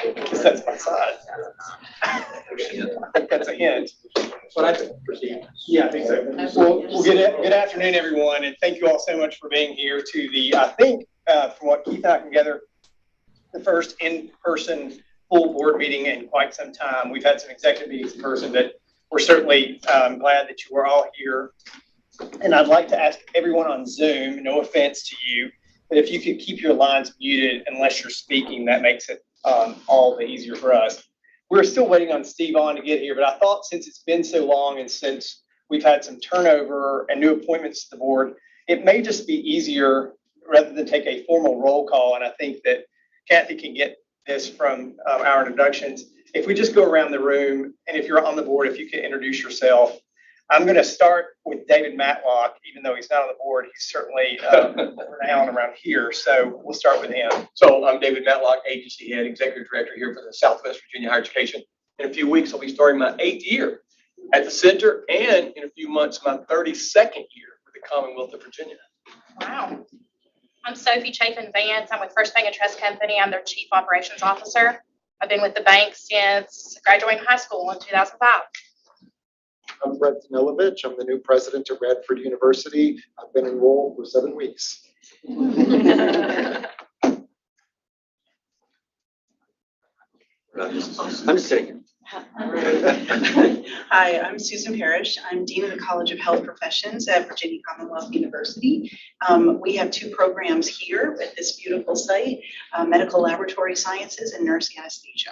I guess that's my side. I think that's a hint. But I think proceed. Yeah, I think so. Well, good afternoon, everyone, and thank you all so much for being here to the, I think, from what Keith and I can gather, the first in-person full board meeting in quite some time. We've had some executive meetings in person, but we're certainly glad that you were all here. And I'd like to ask everyone on Zoom, no offense to you, but if you could keep your lines muted unless you're speaking, that makes it all the easier for us. We're still waiting on Steve on to get here, but I thought since it's been so long and since we've had some turnover and new appointments to the board, it may just be easier rather than take a formal roll call. And I think that Kathy can get this from our introductions. If we just go around the room, and if you're on the board, if you could introduce yourself. I'm going to start with David Matlock, even though he's not on the board. He's certainly renowned around here. So we'll start with him. So I'm David Matlock, agency head, executive director here for the Southwest Virginia Higher Education. In a few weeks, I'll be starting my 8th year at the center, and in a few months, my 32nd year with the Commonwealth of Virginia. Wow. I'm Sophie Chafin-Vance. I'm with First Bank and Trust Company. I'm their Chief Operations Officer. I've been with the bank since graduating high school in 2005. I'm Brett Danilovich. I'm the new president of Radford University. I've been enrolled for 7 weeks. I'm just sitting. Hi, I'm Susan Parrish. I'm Dean of the College of Health Professions at Virginia Commonwealth University. We have 2 programs here at this beautiful site, medical laboratory sciences and nurse anesthesia.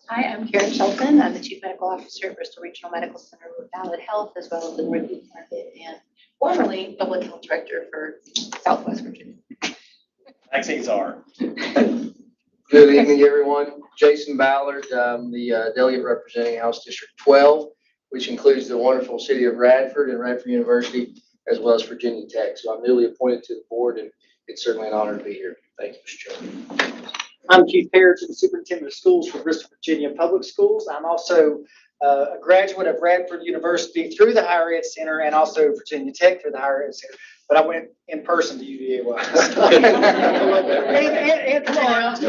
Hi, I'm Karen Shelton. I'm the Chief Medical Officer at Bristol Regional Medical Center with Allied Health, as well as the Northeast Market, and formerly Public Health Director for Southwest Virginia. Vaccines are. Good evening, everyone. Jason Ballard, the delegate representing House District 12, which includes the wonderful city of Radford and Radford University, as well as Virginia Tech. So I'm newly appointed to the board, and it's certainly an honor to be here. Thank you, Mr. Chairman. I'm Keith Perriton, Superintendent of Schools for Bristol Virginia Public Schools. I'm also a graduate of Radford University through the Higher Ed Center and also Virginia Tech through the Higher Ed Center. But I went in person to UVA. and Florence.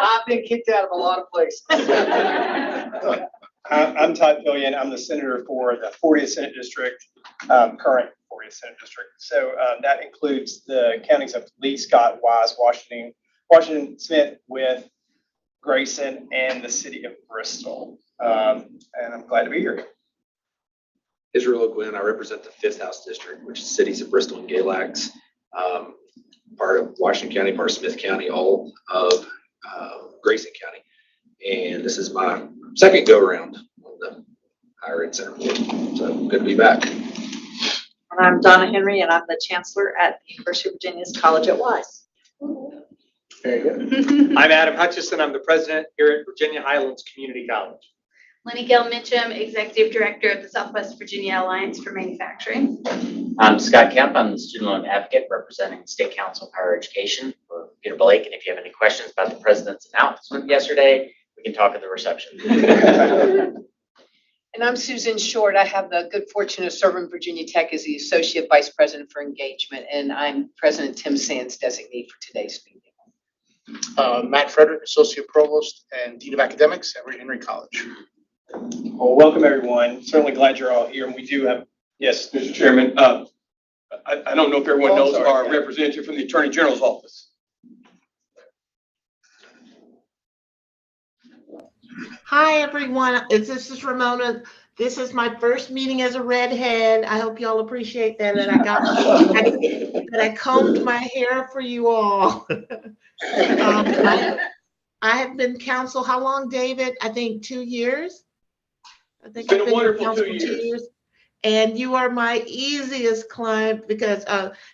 I've been kicked out of a lot of places. I'm Todd Pillion. I'm the senator for the 40th Senate District, current 40th Senate District. So that includes the counties of Lee, Scott, Wise, Washington, Smith, with Grayson, and the city of Bristol. And I'm glad to be here. Israel O'Gwen, I represent the 5th House District, which is cities of Bristol and Galax, part of Washington County, part of Smith County, all of Grayson County. And this is my second go-around on the Higher Ed Center board. So good to be back. And I'm Donna Henry, and I'm the chancellor at the University of Virginia's College at Wise. Very good. I'm Adam Hutchison. I'm the president here at Virginia Highlands Community College. Lenny Gill Mitchum, Executive Director of the Southwest Virginia Alliance for Manufacturing. I'm Scott Kemp. I'm the student loan advocate representing the State Council of Higher Education for Peter Blake. And if you have any questions about the president's announcement yesterday, we can talk at the reception. And I'm Susan Short. I have the good fortune of serving Virginia Tech as the Associate Vice President for Engagement, and I'm President Tim Sands' designee for today's meeting. Matt Frederick, Associate Provost and Dean of Academics at Henry College. Well, welcome, everyone. Certainly glad you're all here. And we do have, yes, Mr. Chairman, I don't know if everyone knows our yeah. representative from the Attorney General's office. Hi, everyone. This is Ramona. This is my first meeting as a redhead. I hope you all appreciate that. And I combed my hair for you all. I have been counsel, how long, David? I think 2 years. It's been a wonderful 2 years. And you are my easiest client because,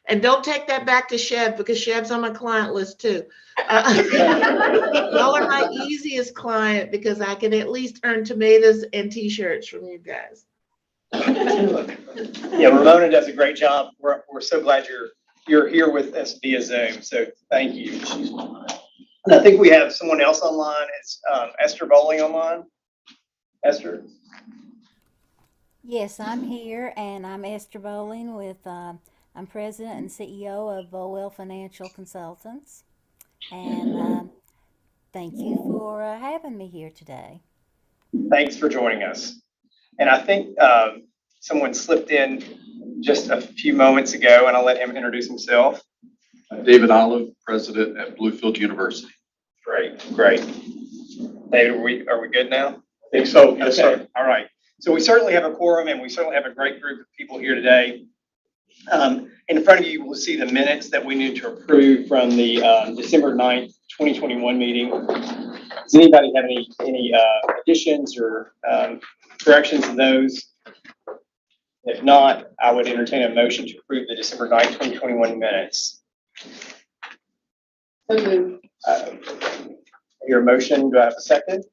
and don't take that back to Chev because Chev's on my client list too. Y'all are my easiest client because I can at least earn tomatoes and t-shirts from you guys. Yeah, Ramona does a great job. We're so glad you're here with us via Zoom. So thank you. And I think we have someone else online. It's Esther Bowling online. Esther. Yes, I'm here, and I'm Esther Bowling with, I'm President and CEO of Bowell Financial Consultants. And thank you for having me here today. Thanks for joining us. And I think someone slipped in just a few moments ago, and I'll let him introduce himself. David Olive, president at Bluefield University. Great. David, are we good now? I think so. Yes, Okay. sir. All right. So we certainly have a quorum, and we certainly have a great group of people here today. In front of you, will see the minutes that we need to approve from the December 9th, 2021 meeting. Does anybody have any additions or corrections to those? If not, I would entertain a motion to approve the December 9th, 2021 minutes. I hear a motion. Do I have a second?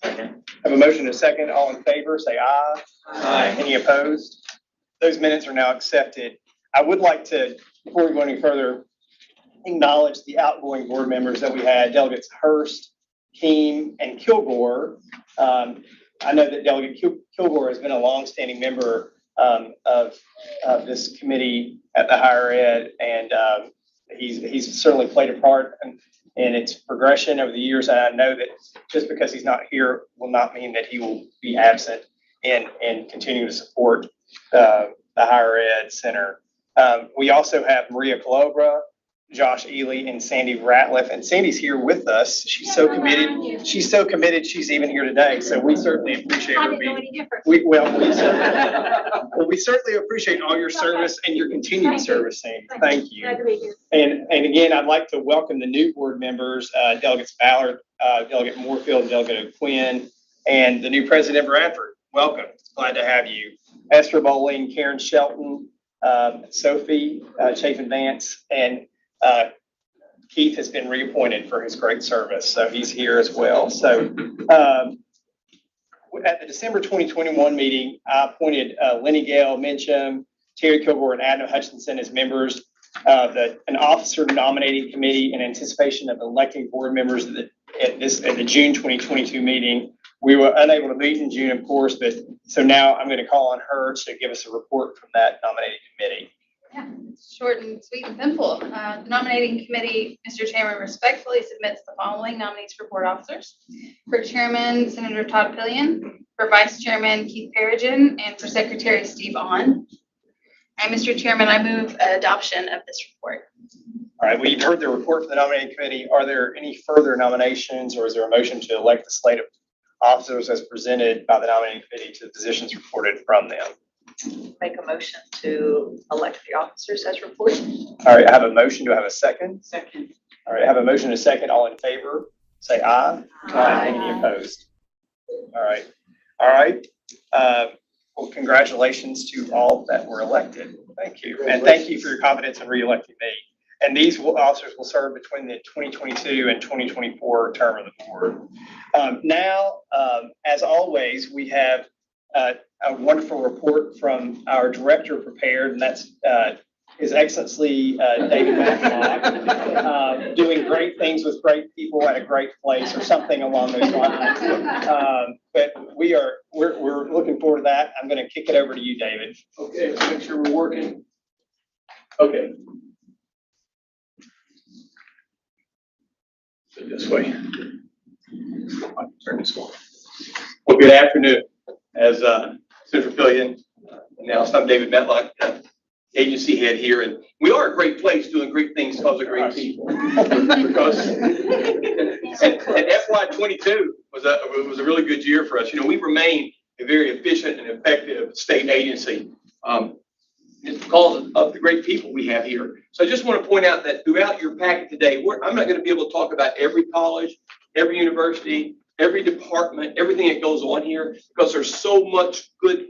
Second. Have a motion and a second. All in favor, say aye. Aye. Any opposed? Those minutes are now accepted. I would like to, before we go any further, acknowledge the outgoing board members that we had, Delegates Hurst, Keem, and Kilgore. I know that Delegate Kilgore has been a longstanding member of this committee at the higher ed, and he's certainly played a part in its progression over the years. And I know that just because he's not here will not mean that he will be absent in continuing to support the higher ed center. We also have Maria Colobra, Josh Ely, and Sandy Ratliff. And Sandy's here with us. She's so committed. She's so committed. She's even here today. So we certainly appreciate her being. We certainly appreciate all your service and your continued service, Sandy. Thank you. And again, I'd like to welcome the new board members, Delegates Ballard, Delegate Moorfield, Delegate Quinn, and the new president of Bradford. Welcome. Glad to have you. Esther Bowling, Karen Shelton, Sophie Chafin Vance, and Keith has been reappointed for his great service, so he's here as well. So at the December 2021 meeting, I appointed Lenny Gale Mincham, Terry Kilgore, and Adam Hutchinson as members of an officer nominating committee in anticipation of electing board members at the June 2022 meeting. We were unable to meet in June, of course, but so now I'm going to call on her to give us a report from that nominating committee. Yeah, it's short and sweet and simple. The nominating committee, Mr. Chairman, respectfully submits the following nominees for board officers. For chairman, Senator Todd Pillion. For vice chairman, Keith Perigin. And for secretary, Steve Ahn. And Mr. Chairman, I move adoption of this report. All right, well, you've heard the report from the nominating committee. Are there any further nominations, or is there a motion to elect the slate of officers as presented by the nominating committee to the positions reported from them? Make a motion to elect the officers as reported. All right, I have a motion. Do I have a second? Second. All right, I have a motion and a second. All in favor, say aye. Aye. Any opposed? All right. Well, congratulations to all that were elected. Thank you. And thank you for your confidence in re-electing me. And these officers will serve between the 2022 and 2024 term of the board. Now, as always, we have a wonderful report from our director prepared, and that's His Excellency David Matlock, doing great things with great people at a great place, or something along those lines. But we're looking forward to that. I'm going to kick it over to you, David. Okay, let's make sure we're working. Okay. So this way. I'll turn this one. Well, good afternoon. As Senator Pillion announced, I'm David Matlock, agency head here, and we are a great place doing great things because of great people. Because and FY22 was a really good year for us. You know, we remain a very efficient and effective state agency. It's because of the great people we have here. So I just want to point out that throughout your packet today, I'm not going to be able to talk about every college, every university, every department, everything that goes on here, because there's so much good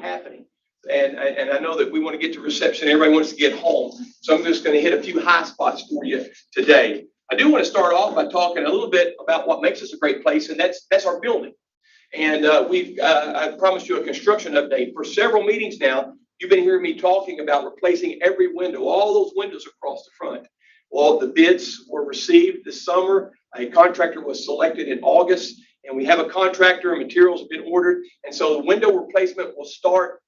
happening. And I know that we want to get to reception. Everybody wants to get home. So I'm just going to hit a few high spots for you today. I do want to start off by talking a little bit about what makes us a great place, and that's our building. And I promised you a construction update. For several meetings now, you've been hearing me talking about replacing every window, all those windows across the front. Well, the bids were received this summer. A contractor was selected in August, and we have a contractor and materials have been ordered. And so the window replacement will start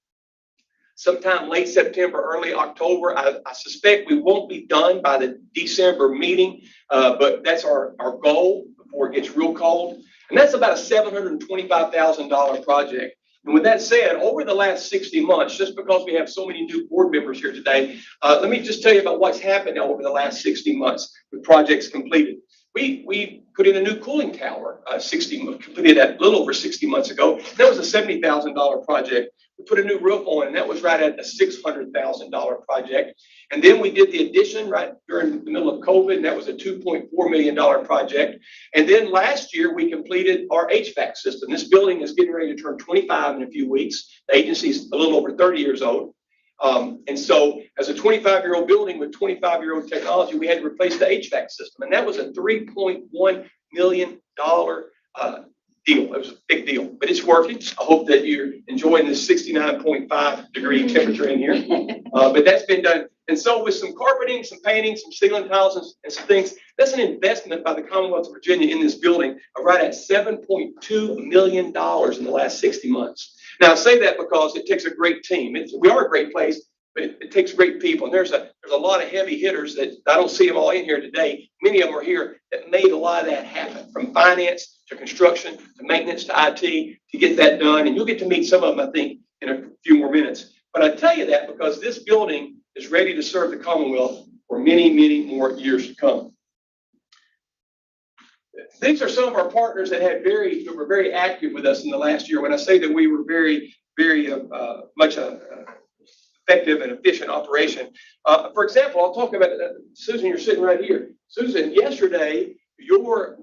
sometime late September, early October. I suspect we won't be done by the December meeting, but that's our goal before it gets real cold. And that's about a $725,000 project. And with that said, over the last 60 months, just because we have so many new board members here today, let me just tell you about what's happened over the last 60 months with projects completed. We put in a new cooling tower, completed that a little over 60 months ago. That was a $70,000 project. We put a new roof on, and that was right at a $600,000 project. And then we did the addition right during the middle of COVID, and that was a $2.4 million project. And then last year, we completed our HVAC system. This building is getting ready to turn 25 in a few weeks. The agency's a little over 30 years old. And so as a 25-year-old building with 25-year-old technology, we had to replace the HVAC system. And that was a $3.1 million deal. It was a big deal, but it's working. I hope that you're enjoying this 69.5 degree temperature in here. But that's been done. And so with some carpeting, some painting, some ceiling tiles, and some things, that's an investment by the Commonwealth of Virginia in this building of right at $7.2 million in the last 60 months. Now, I say that because it takes a great team. We are a great place, but it takes great people. And there's a lot of heavy hitters that I don't see them all in here today. Many of them are here that made a lot of that happen, from finance to construction to maintenance to IT, to get that done. And you'll get to meet some of them, I think, in a few more minutes. But I tell you that because this building is ready to serve the Commonwealth for many, many more years to come. These are some of our partners that were very active with us in the last year. When I say that we were very, very much effective and efficient operation. For example, I'll talk about Susan. You're sitting right here. Susan, yesterday, your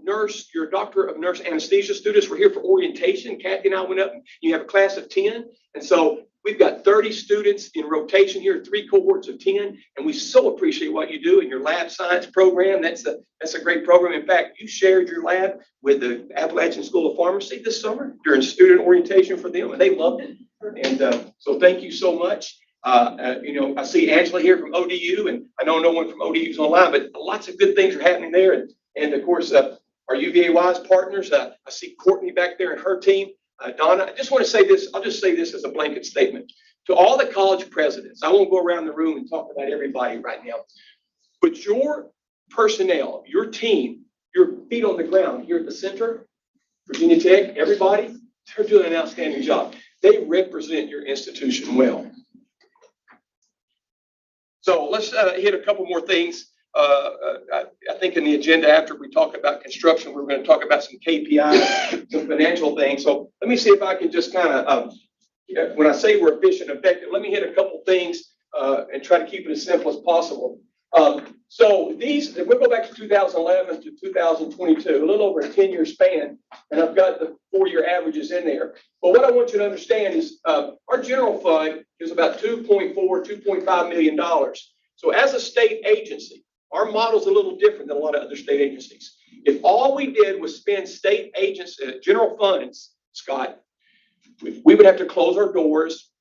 doctor of nurse anesthesia students were here for orientation. Kathy and I went up, and you have a class of 10. And so we've got 30 students in rotation here, 3 cohorts of 10. And we so appreciate what you do in your lab science program. That's a great program. In fact, you shared your lab with the Appalachian School of Pharmacy this summer during student orientation for them, and they loved it. And so thank you so much. I see Angela here from ODU, and I know no one from ODU is online, but lots of good things are happening there. And of course, our UVA-wise partners, I see Courtney back there and her team. Donna, I just want to say this. I'll just say this as a blanket statement. To all the college presidents, I won't go around the room and talk about everybody right now, but your personnel, your team, your feet on the ground here at the center, Virginia Tech, everybody, they're doing an outstanding job. They represent your institution well. So let's hit a couple more things. I think in the agenda after we talk about construction, we're going to talk about some KPIs, some financial things. So let me see if I can just kind of, when I say we're efficient and effective, let me hit a couple things and try to keep it as simple as possible. So we'll go back to 2011 to 2022, a little over a 10-year span, and I've got the 4-year averages in there. But what I want you to understand is our general fund is about $2.5 million. So as a state agency, our model is a little different than a lot of other state agencies. If all we did was spend state agency general funds, Scott, we would have to close our doors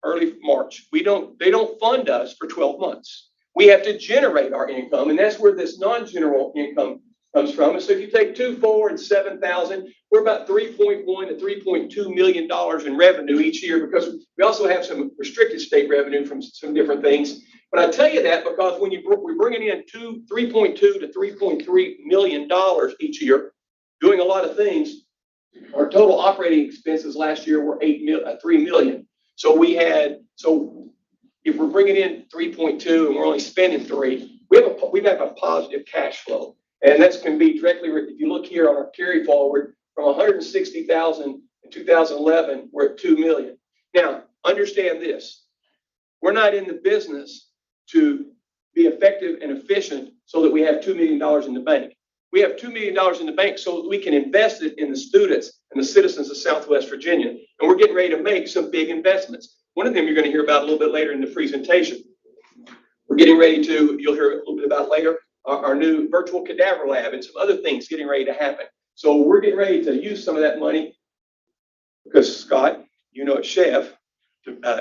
early March. They don't fund us for 12 months. We have to generate our income, and that's where this non-general income comes from. And so if you take 2, 4, and 7,000, we're about $3.1 to $3.2 million in revenue each year, because we also have some restricted state revenue from some different things. But I tell you that because when we're bringing in $3.2 to $3.3 million each year, doing a lot of things, our total operating expenses last year were $3 million. So if we're bringing in 3.2 and we're only spending 3, we have a positive cash flow, and that's can be directly. If you look here on our carry forward from 160,000 in 2011, we're at 2 million. Now, understand this: we're not in the business to be effective and efficient so that we have $2 million in the bank. We have $2 million in the bank so that we can invest it in the students and the citizens of Southwest Virginia, and we're getting ready to make some big investments. One of them you're going to hear about a little bit later in the presentation. We're getting ready to, you'll hear a little bit about later, our new virtual cadaver lab and some other things getting ready to happen. So we're getting ready to use some of that money because, Scott, at SHEV,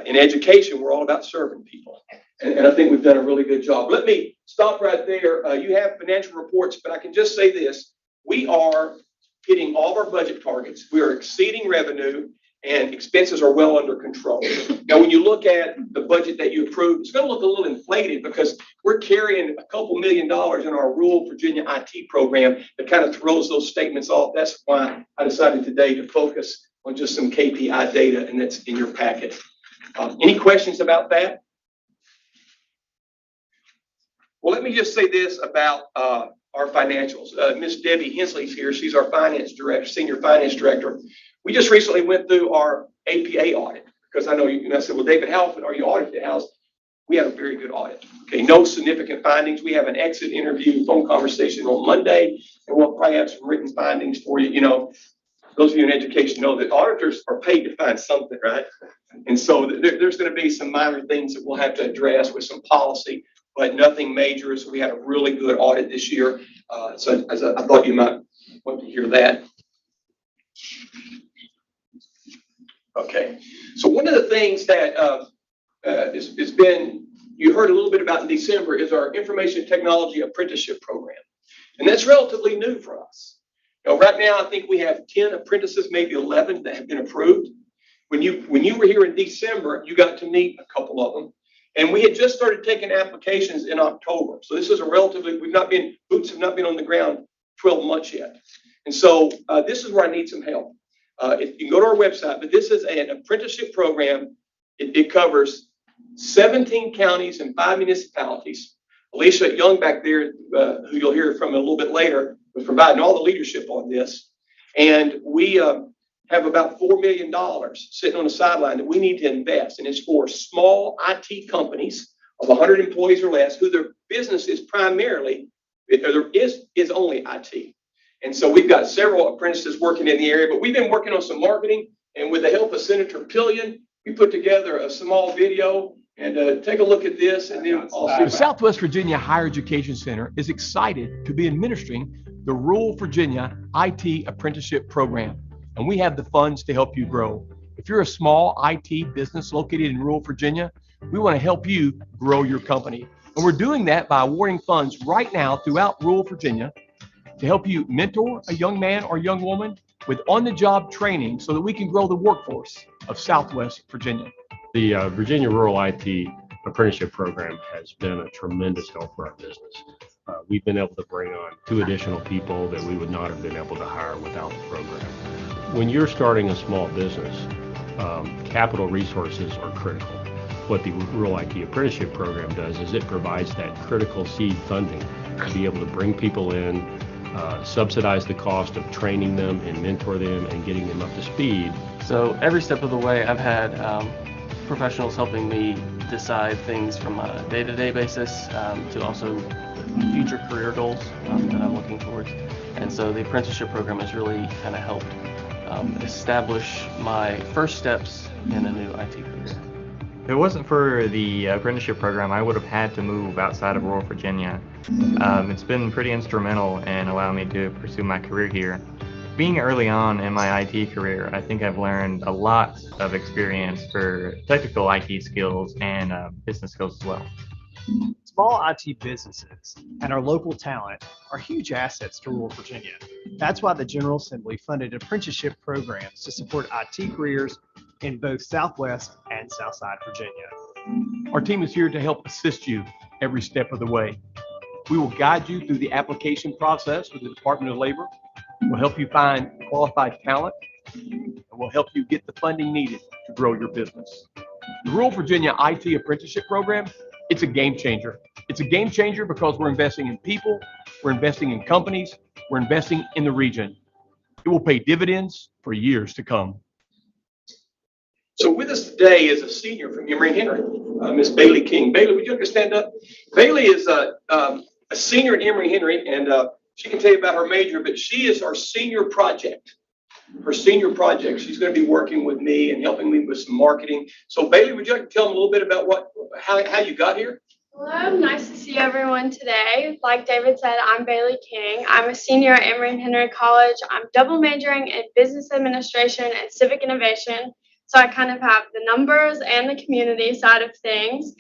in education, we're all about serving people. And I think we've done a really good job. Let me stop right there. You have financial reports, but I can just say this. We are hitting all of our budget targets. We are exceeding revenue. and expenses are well under control. Now, when you look at the budget that you approved, it's going to look a little inflated because we're carrying a couple $1 million in our rural Virginia IT program that kind of throws those statements off. That's why I decided today to focus on just some KPI data, and that's in your packet. Any questions about that? Well, let me just say this about our financials. Miss Debbie Hensley's here. She's our finance director, senior finance director. We just recently went through our APA audit because I know you, and I said, well, David, how are you audited? We had a very good audit. Okay, no significant findings. We have an exit interview, phone conversation on Monday, and we'll probably have some written findings for you. You know, those of you in education know that auditors are paid to find something, right? And so there's going to be some minor things that we'll have to address with some policy, but nothing major. So we had a really good audit this year. So I thought you might want to hear that. Okay. So one of the things that has been, you heard a little bit about in December, is our Information Technology Apprenticeship Program. And that's relatively new for us. You know, right now, I think we have 10 apprentices, maybe 11 that have been approved. When you were here in December, you got to meet a couple of them. And we had just started taking applications in October. So this is a relatively, boots have not been on the ground 12 months yet. And so this is where I need some help. If you can go to our website, but this is an apprenticeship program. It covers 17 counties and 5 municipalities. Alicia Young back there, who you'll hear from a little bit later, was providing all the leadership on this. And we have about $4 million sitting on the sideline that we need to invest. And it's for small IT companies of 100 employees or less, who their business is primarily, is only IT. And so we've got several apprentices working in the area, but we've been working on some marketing. And with the help of Senator Pillion, we put together a small video. And take a look at this, and then also. The Southwest Virginia Higher Education Center is excited to be administering the Rural Virginia IT Apprenticeship Program, and we have the funds to help you grow. If you're a small IT business located in rural Virginia, we want to help you grow your company. And we're doing that by awarding funds right now throughout rural Virginia to help you mentor a young man or young woman with on-the-job training so that we can grow the workforce of Southwest Virginia. The Virginia Rural IT Apprenticeship Program has been a tremendous help for our business. We've been able to bring on 2 additional people that we would not have been able to hire without the program. When you're starting a small business, capital resources are critical. What the Rural IT Apprenticeship Program does is it provides that critical seed funding to be able to bring people in, subsidize the cost of training them and mentor them and getting them up to speed. So every step of the way, I've had professionals helping me decide things from a day-to-day basis to also future career goals that I'm looking towards. And so the apprenticeship program has really kind of helped establish my first steps in a new IT career. If it wasn't for the apprenticeship program, I would have had to move outside of rural Virginia. It's been pretty instrumental in allowing me to pursue my career here. Being early on in my IT career, I think I've learned a lot of experience for technical IT skills and business skills as well. Small IT businesses and our local talent are huge assets to rural Virginia. That's why the General Assembly funded apprenticeship programs to support IT careers in both Southwest and Southside Virginia. Our team is here to help assist you every step of the way. We will guide you through the application process with the Department of Labor. We'll help you find qualified talent, and we'll help you get the funding needed to grow your business. The Rural Virginia IT Apprenticeship Program, it's a game changer. It's a game changer because we're investing in people, we're investing in companies, we're investing in the region. It will pay dividends for years to come. So with us today is a senior from Emory and Henry, Miss Bailey King. Bailey, would you like to stand up? Bailey is a senior at Emory and Henry, and she can tell you about her major, but she is our senior project. Her senior project. She's going to be working with me and helping me with some marketing. So Bailey, would you like to tell them a little bit about how you got here? Hello, nice to see everyone today. Like David said, I'm Bailey King. I'm a senior at Emory and Henry College. I'm double majoring in business administration and civic innovation. So I kind of have the numbers and the community side of things.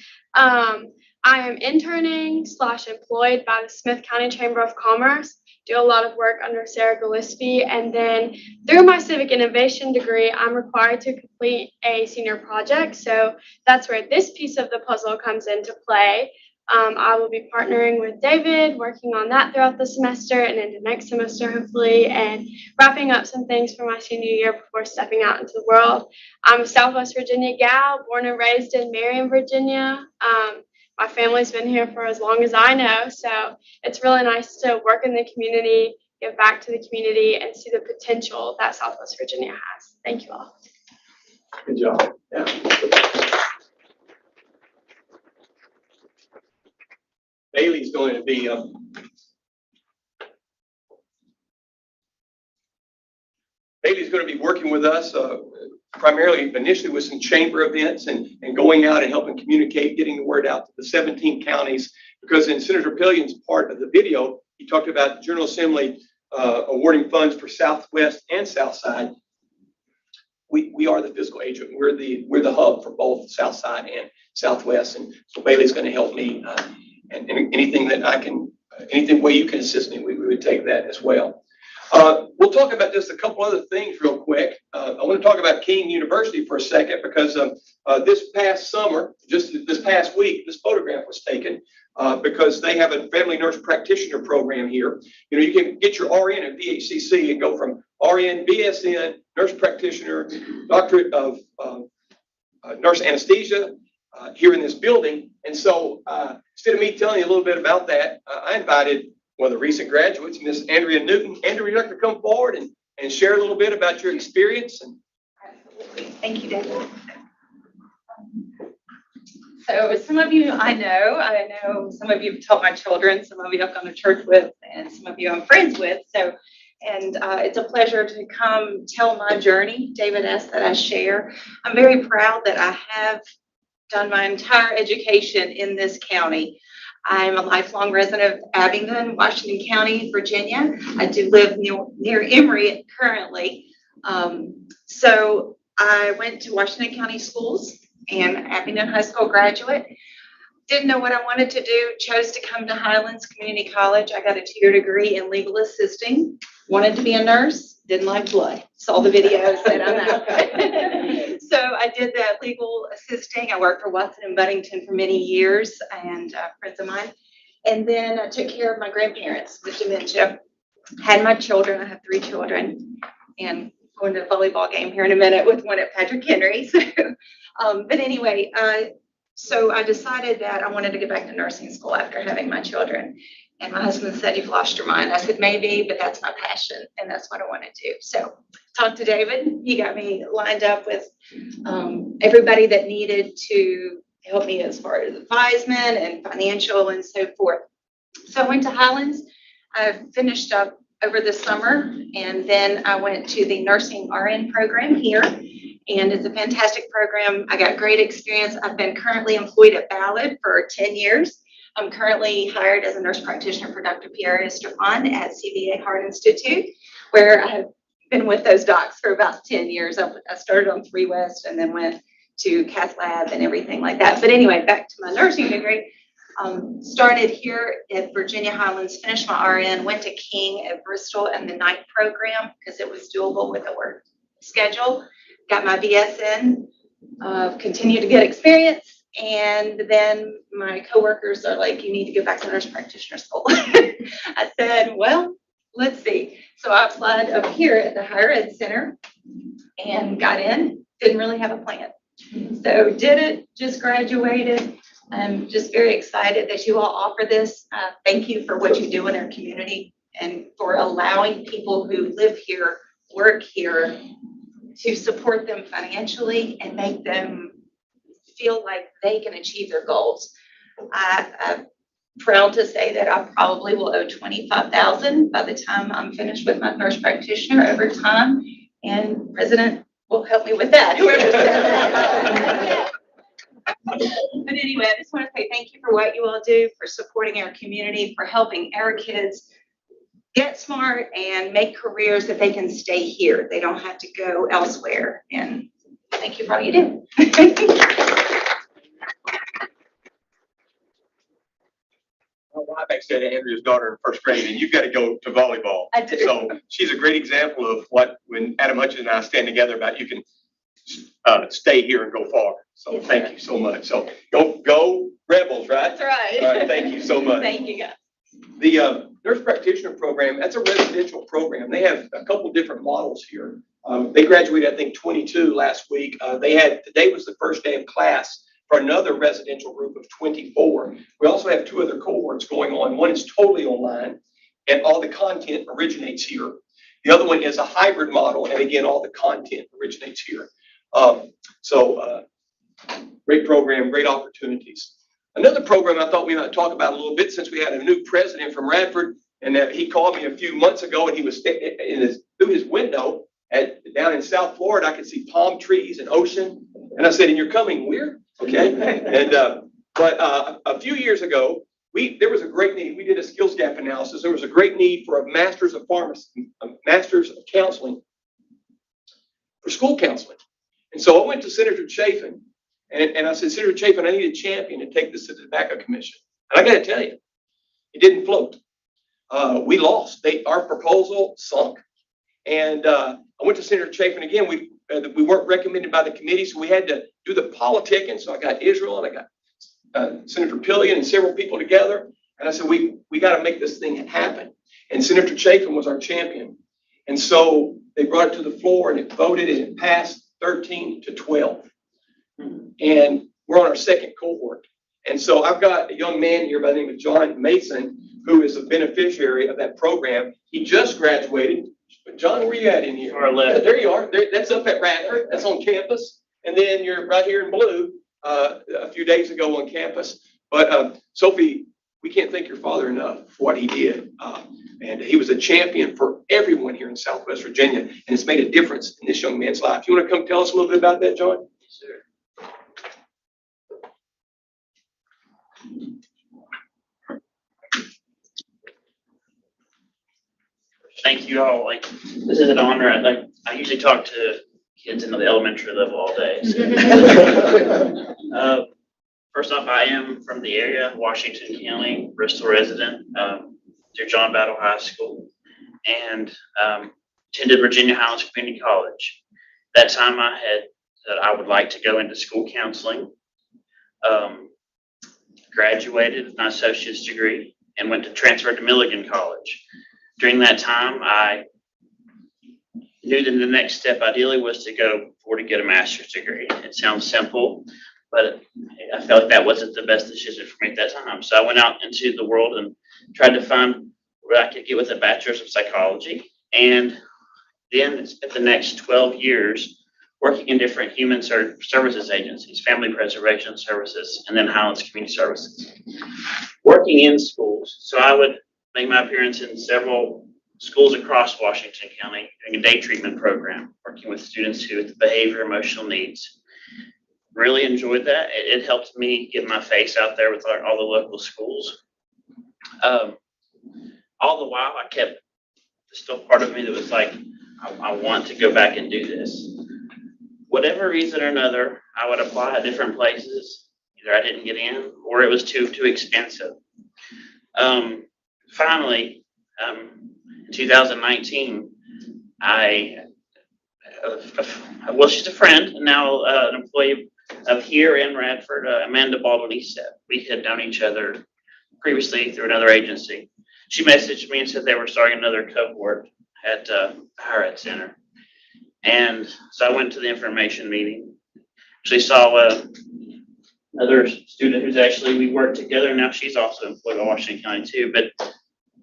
I am interning / employed by the Smith County Chamber of Commerce, do a lot of work under Sarah Gillespie. And then through my civic innovation degree, I'm required to complete a senior project. So that's where this piece of the puzzle comes into play. I will be partnering with David, working on that throughout the semester and into next semester, hopefully, and wrapping up some things for my senior year before stepping out into the world. I'm a Southwest Virginia gal, born and raised in Marion, Virginia. My family's been here for as long as I know, so it's really nice to work in the community, give back to the community, and see the potential that Southwest Virginia has. Thank you all. Good job. Yeah. Bailey's going to be working with us primarily initially with some chamber events and going out and helping communicate, getting the word out to the 17 counties. Because in Senator Pillion's part of the video, he talked about the General Assembly awarding funds for Southwest and Southside. We are the fiscal agent. We're the hub for both Southside and Southwest, and so Bailey's going to help me. And anything that I can, anything way you can assist me, we would take that as well. We'll talk about just a couple other things real quick. I want to talk about King University for a second because this past summer, just this past week, this photograph was taken because they have a family nurse practitioner program here. You know, you can get your RN at VHCC and go from RN, BSN, nurse practitioner, doctorate of nurse anesthesia here in this building. And so instead of me telling you a little bit about that, I invited one of the recent graduates, Miss Andrea Newton. Andrea, would you like to come forward and share a little bit about your experience? Absolutely. Thank you, David. So some of you I know some of you have taught my children, some of you I've gone to church with, and some of you I'm friends with. And it's a pleasure to come tell my journey. David asked that I share. I'm very proud that I have done my entire education in this county. I'm a lifelong resident of Abingdon, Washington County, Virginia. I do live near Emory currently. So I went to Washington County schools and Abingdon High School graduate. Didn't know what I wanted to do, chose to come to Highlands Community College. I got a 2-year degree in legal assisting, wanted to be a nurse, didn't like blood. Saw the videos that I'm out. So I did that legal assisting. I worked for Watson and Buddington for many years and friends of mine. And then I took care of my grandparents with dementia, had my children. I have 3 children and going to a volleyball game here in a minute with one at Patrick Henry. So, but anyway, so I decided that I wanted to get back to nursing school after having my children. And my husband said, "You've lost your mind." I said, "Maybe, but that's my passion and that's what I want to do." So talked to David. He got me lined up with everybody that needed to help me as far as advisement and financial and so forth. So I went to Highlands. I finished up over the summer, and then I went to the nursing RN program here. And it's a fantastic program. I got great experience. I've been currently employed at Ballard for 10 years. I'm currently hired as a nurse practitioner for Dr. Pierre Estefan at SWVA Heart Institute, where I have been with those docs for about 10 years. I started on 3 West and then went to Cath Lab and everything like that. But anyway, back to my nursing degree. Started here at Virginia Highlands, finished my RN, went to King at Bristol and the night program because it was doable with a work schedule. Got my BSN, continued to get experience. And then my coworkers are like, "You need to go back to nurse practitioner school." I said, "Well, let's see." So I applied up here at the Higher Ed Center and got in. Didn't really have a plan. So did it, just graduated. I'm just very excited that you all offer this. Thank you for what you do in our community and for allowing people who live here, work here, to support them financially and make them feel like they can achieve their goals. I'm proud to say that I probably will owe $25,000 by the time I'm finished with my nurse practitioner over time, and President will help me with that, whoever said that. But anyway, I just want to say thank you for what you all do, for supporting our community, for helping our kids get smart and make careers that they can stay here. They don't have to go elsewhere. And thank you for all you do. My wife next to Andrea's daughter in first grade, and you've got to go to volleyball. I do. So she's a great example of what, when Adam Hutchins and I stand together about, you can stay here and go far. So thank you so much. So go Rebels, right? That's right. All right, thank you so much. Thank you, guys. The nurse practitioner program, that's a residential program. They have a couple different models here. They graduated, I think, 22 last week. Today was the first day of class for another residential group of 24. We also have two other cohorts going on. One is totally online, and all the content originates here. The other one is a hybrid model, and again, all the content originates here. Great program, great opportunities. Another program I thought we might talk about a little bit, since we had a new president from Radford, and he called me a few months ago, and he was through his window down in South Florida. I could see palm trees and ocean, and I said, "And you're coming where?" Okay, and but a few years ago, there was a great need. We did a skills gap analysis. There was a great need for a master's of pharmacy, a master's of counseling for school counseling. And so I went to Senator Chafin, and I said, "Senator Chafin, I need a champion to take this to the Tobacco Commission." And I got to tell you, it didn't float. We lost. Our proposal sunk. And I went to Senator Chafin again. We weren't recommended by the committee, so we had to do the politicking. So I got Israel, and I got Senator Pillion and several people together. And I said, we got to make this thing happen. And Senator Chafin was our champion. And so they brought it to the floor, and it voted, and it passed 13-12. And we're on our second cohort. And so I've got a young man here by the name of John Mason, who is a beneficiary of that program. He just graduated. John, where are you at in here? Far left. Yeah, there you are. That's up at Radford. That's on campus. And then you're right here in blue a few days ago on campus. But Sophie, we can't thank your father enough for what he did. And he was a champion for everyone here in Southwest Virginia. And it's made a difference in this young man's life. You want to come tell us a little bit about that, John? Yes, sir. Thank you all. This is an honor. I usually talk to kids in the elementary level all day. So. First off, I am from the area, Washington County, Bristol resident, through John Battle High School, and attended Virginia Highlands Community College. That time I had that I would like to go into school counseling. Graduated with my associate's degree and went to transfer to Milligan College. During that time, I knew that the next step ideally was to go forward to get a master's degree. It sounds simple, but I felt like that wasn't the best decision for me at that time. So I went out into the world and tried to find what I could get with a bachelor's of psychology. And then spent the next 12 years working in different human services agencies, family preservation services, and then Highlands Community Services. Working in schools, so I would make my appearance in several schools across Washington County, doing a day treatment program, working with students with behavior, emotional needs. Really enjoyed that. It helped me get my face out there with all the local schools. All the while, I kept still part of me that was like, I want to go back and do this. Whatever reason or another, I would apply at different places. Either I didn't get in, or it was too expensive. Finally, in 2019, she's a friend and now an employee of here in Radford, Amanda Baldwin Eastsett. We had known each other previously through another agency. She messaged me and said they were starting another cohort at Higher Ed Center. And so I went to the information meeting. Actually saw another student who's we worked together. Now she's also employed by Washington County too. But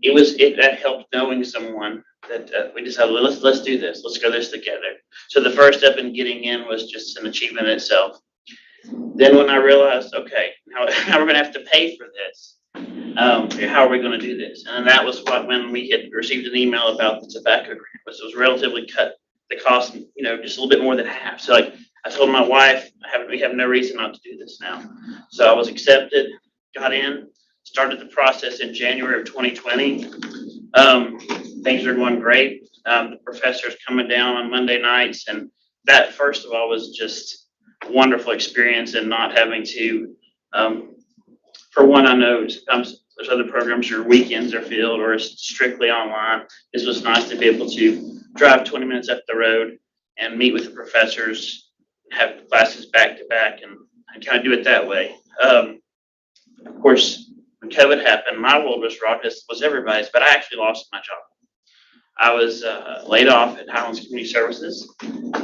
it helped knowing someone that we decided, well, let's do this. Let's go this together. So the first step in getting in was just an achievement in itself. Then when I realized, okay, now we're going to have to pay for this. How are we going to do this? And that was when we had received an email about the tobacco grant, which was relatively cut the cost, just a little bit more than half. So I told my wife, we have no reason not to do this now. So I was accepted, got in, started the process in January of 2020. Things are going great. The professor's coming down on Monday nights, and that first of all was just a wonderful experience, and not having to, for one, I know sometimes There's other programs where weekends are filled or it's strictly online. This was nice to be able to drive 20 minutes up the road and meet with the professors, have classes back to back, and kind of do it that way. Of course, when COVID happened, my world was rocked, as was everybody's, but I actually lost my job. I was laid off at Highlands Community Services,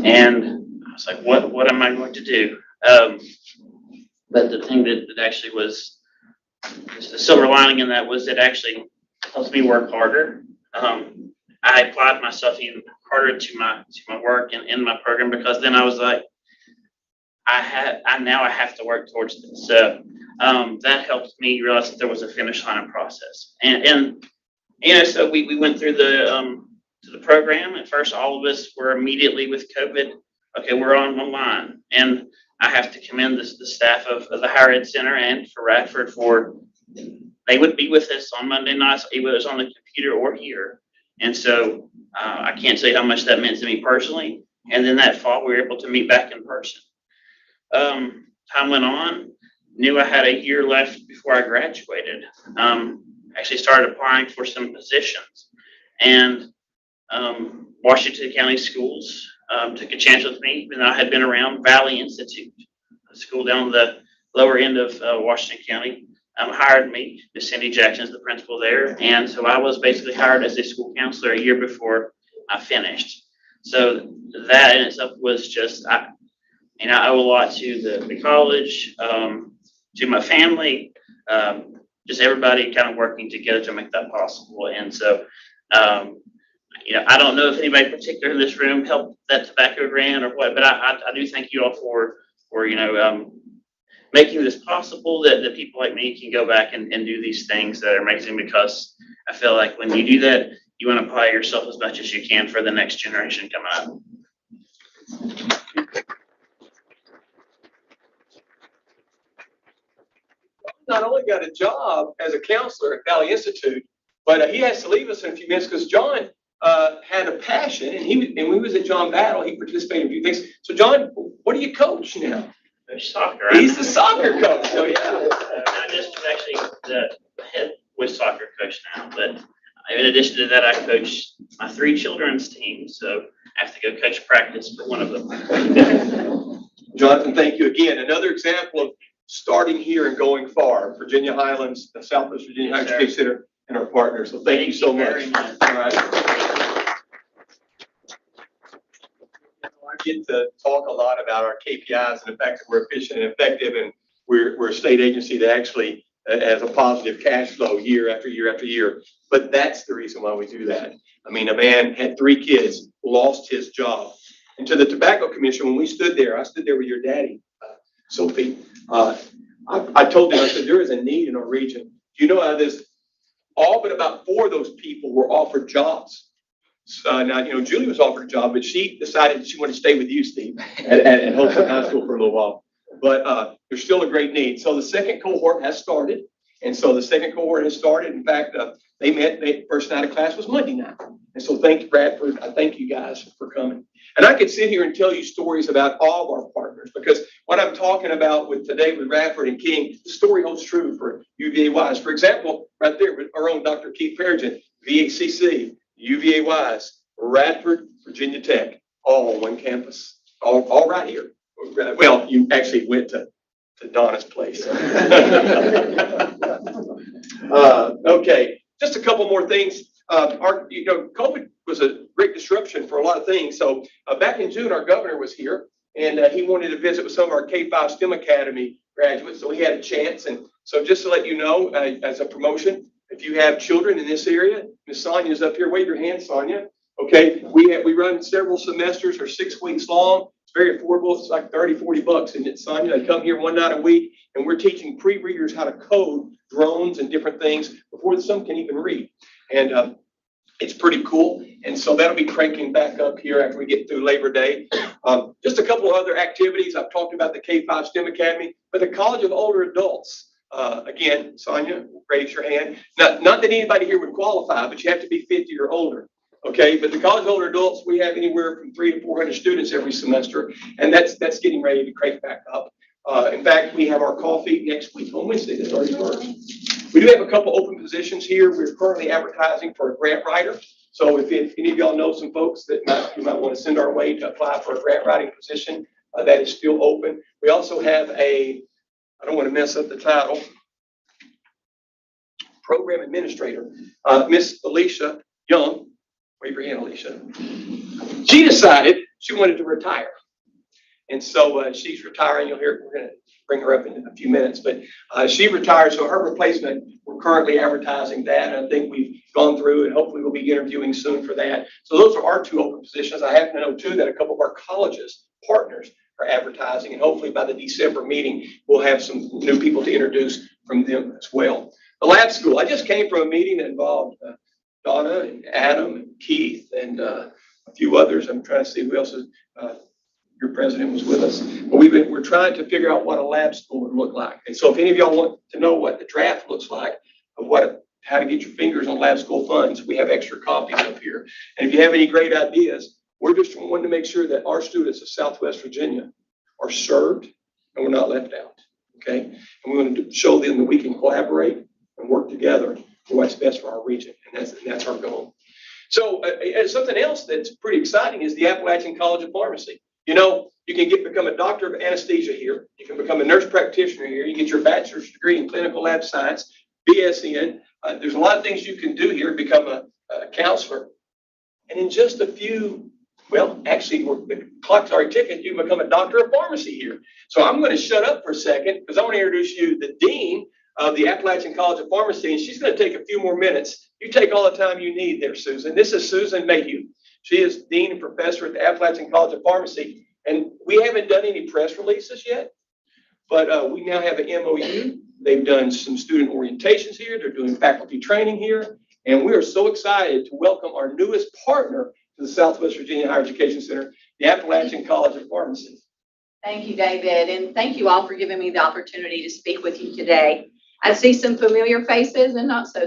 and I was like, what am I going to do? But the thing that actually was just the silver lining in that was it actually helps me work harder. I applied myself even harder to my work and in my program, because then I was like, I have to work towards this. So that helped me realize that there was a finish line and process. And so we went through to the program. At first, all of us were immediately with COVID. Okay, we're on one line, and I have to commend the staff of the Higher Ed Center and for Radford for they would be with us on Monday nights, either it was on the computer or here. And so I can't say how much that meant to me personally. And then that fall, we were able to meet back in person. Time went on, knew I had a year left before I graduated. Actually started applying for some positions. And Washington County Schools took a chance with me, even though I had been around. Valley Institute, a school down the lower end of Washington County, hired me. Miss Cindy Jackson is the principal there. And so I was basically hired as a school counselor a year before I finished. So that in itself was just, I owe a lot to the college, to my family, just everybody kind of working together to make that possible. And so, I don't know if anybody particular in this room helped that tobacco grant or what, but I do thank you all for making this possible, that people like me can go back and do these things that are amazing, because I feel like when you do that, you want to apply yourself as much as you can for the next generation coming up. Not only got a job as a counselor at Valley Institute, but he has to leave us in a few minutes because John had a passion, and when we was at John Battle, he participated in a few things. So John, what do you coach now? Soccer. He's the soccer coach. So yeah. Not just actually the head with soccer coach now, but in addition to that, I coach my 3 children's teams. So I have to go coach practice for one of them. Jonathan, thank you again. Another example of starting here and going far. Virginia Highlands, the Southwest Virginia Higher Education Center, and our partners. So thank you so much. All right. I get to talk a lot about our KPIs and the fact that we're efficient and effective, and we're a state agency that actually has a positive cash flow year after year after year. But that's the reason why we do that. I mean, a man had 3 kids, lost his job. And to the Tobacco Commission, when we stood there, I stood there with your daddy, Sophie. I told them, I said, there is a need in our region. Do you know how this? All but about 4 of those people were offered jobs. Now, Julie was offered a job, but she decided she wanted to stay with you, Steve, at Holton High School for a little while. But there's still a great need. So the second cohort has started. And so the second cohort has started. In fact, they met, first night of class was Monday night. And so thank you, Bradford. I thank you guys for coming. And I could sit here and tell you stories about all of our partners, because what I'm talking about today with Radford and King, the story holds true for UVA Wise. For example, right there with our own Dr. Keith Perigin, VHCC, UVA Wise, Radford, Virginia Tech, all on one campus, all right here. Well, you actually went to Donna's place. Okay, just a couple more things. COVID was a great disruption for a lot of things. So back in June, our governor was here, and he wanted to visit with some of our K-5 STEM Academy graduates. So he had a chance. And so just to let you know, as a promotion, if you have children in this area, Miss Sonia's up here. Wave your hand, Sonia. Okay, we run several semesters, or 6 weeks long. It's very affordable. It's like $30-40, isn't it, Sonia? They come here 1 night a week, and we're teaching pre-readers how to code drones and different things before some can even read. And it's pretty cool. And so that'll be cranking back up here after we get through Labor Day. Just a couple of other activities. I've talked about the K-5 STEM Academy, but the College of Older Adults. Again, Sonia, raise your hand. Not that anybody here would qualify, but you have to be 50 or older. Okay, but the College of Older Adults, we have anywhere from 300 to 400 students every semester, and that's getting ready to crank back up. In fact, we have our coffee next week on Wednesday, the 31st. We do have a couple open positions here. We're currently advertising for a grant writer. So if any of y'all know some folks that you might want to send our way to apply for a grant writing position, that is still open. We also have I don't want to mess up the title, program administrator, Miss Alicia Young. Wave your hand, Alicia. She decided she wanted to retire. And so she's retiring. You'll hear, we're going to bring her up in a few minutes, but she retired. So her replacement, we're currently advertising that. And I think we've gone through and hopefully we'll be interviewing soon for that. So those are our 2 open positions. I happen to know too that a couple of our colleges partners are advertising, and hopefully by the December meeting, we'll have some new people to introduce from them as well. The lab school, I just came from a meeting that involved Donna and Adam and Keith and a few others. I'm trying to see who else is, your president was with us. But we're trying to figure out what a lab school would look like. And so if any of y'all want to know what the draft looks like of how to get your fingers on lab school funds, we have extra copies up here. And if you have any great ideas, we're just wanting to make sure that our students of Southwest Virginia are served and we're not left out. Okay? And we want to show them that we can collaborate and work together for what's best for our region. And that's our goal. So something else that's pretty exciting is the Appalachian College of Pharmacy. You know, you can become a doctor of anesthesia here. You can become a nurse practitioner here. You get your bachelor's degree in clinical lab science, BSN. There's a lot of things you can do here, become a counselor. And in just a few, well, actually, the clock's already ticking, you can become a doctor of pharmacy here. So I'm going to shut up for a second because I want to introduce you the dean of the Appalachian College of Pharmacy, and she's going to take a few more minutes. You take all the time you need there, Susan. This is Susan Mayhew. She is dean and professor at the Appalachian College of Pharmacy, and we haven't done any press releases yet, but we now have an MOU. They've done some student orientations here. They're doing faculty training here, and we are so excited to welcome our newest partner to the Southwest Virginia Higher Education Center, the Appalachian College of Pharmacy. Thank you, David, and thank you all for giving me the opportunity to speak with you today. I see some familiar faces and not so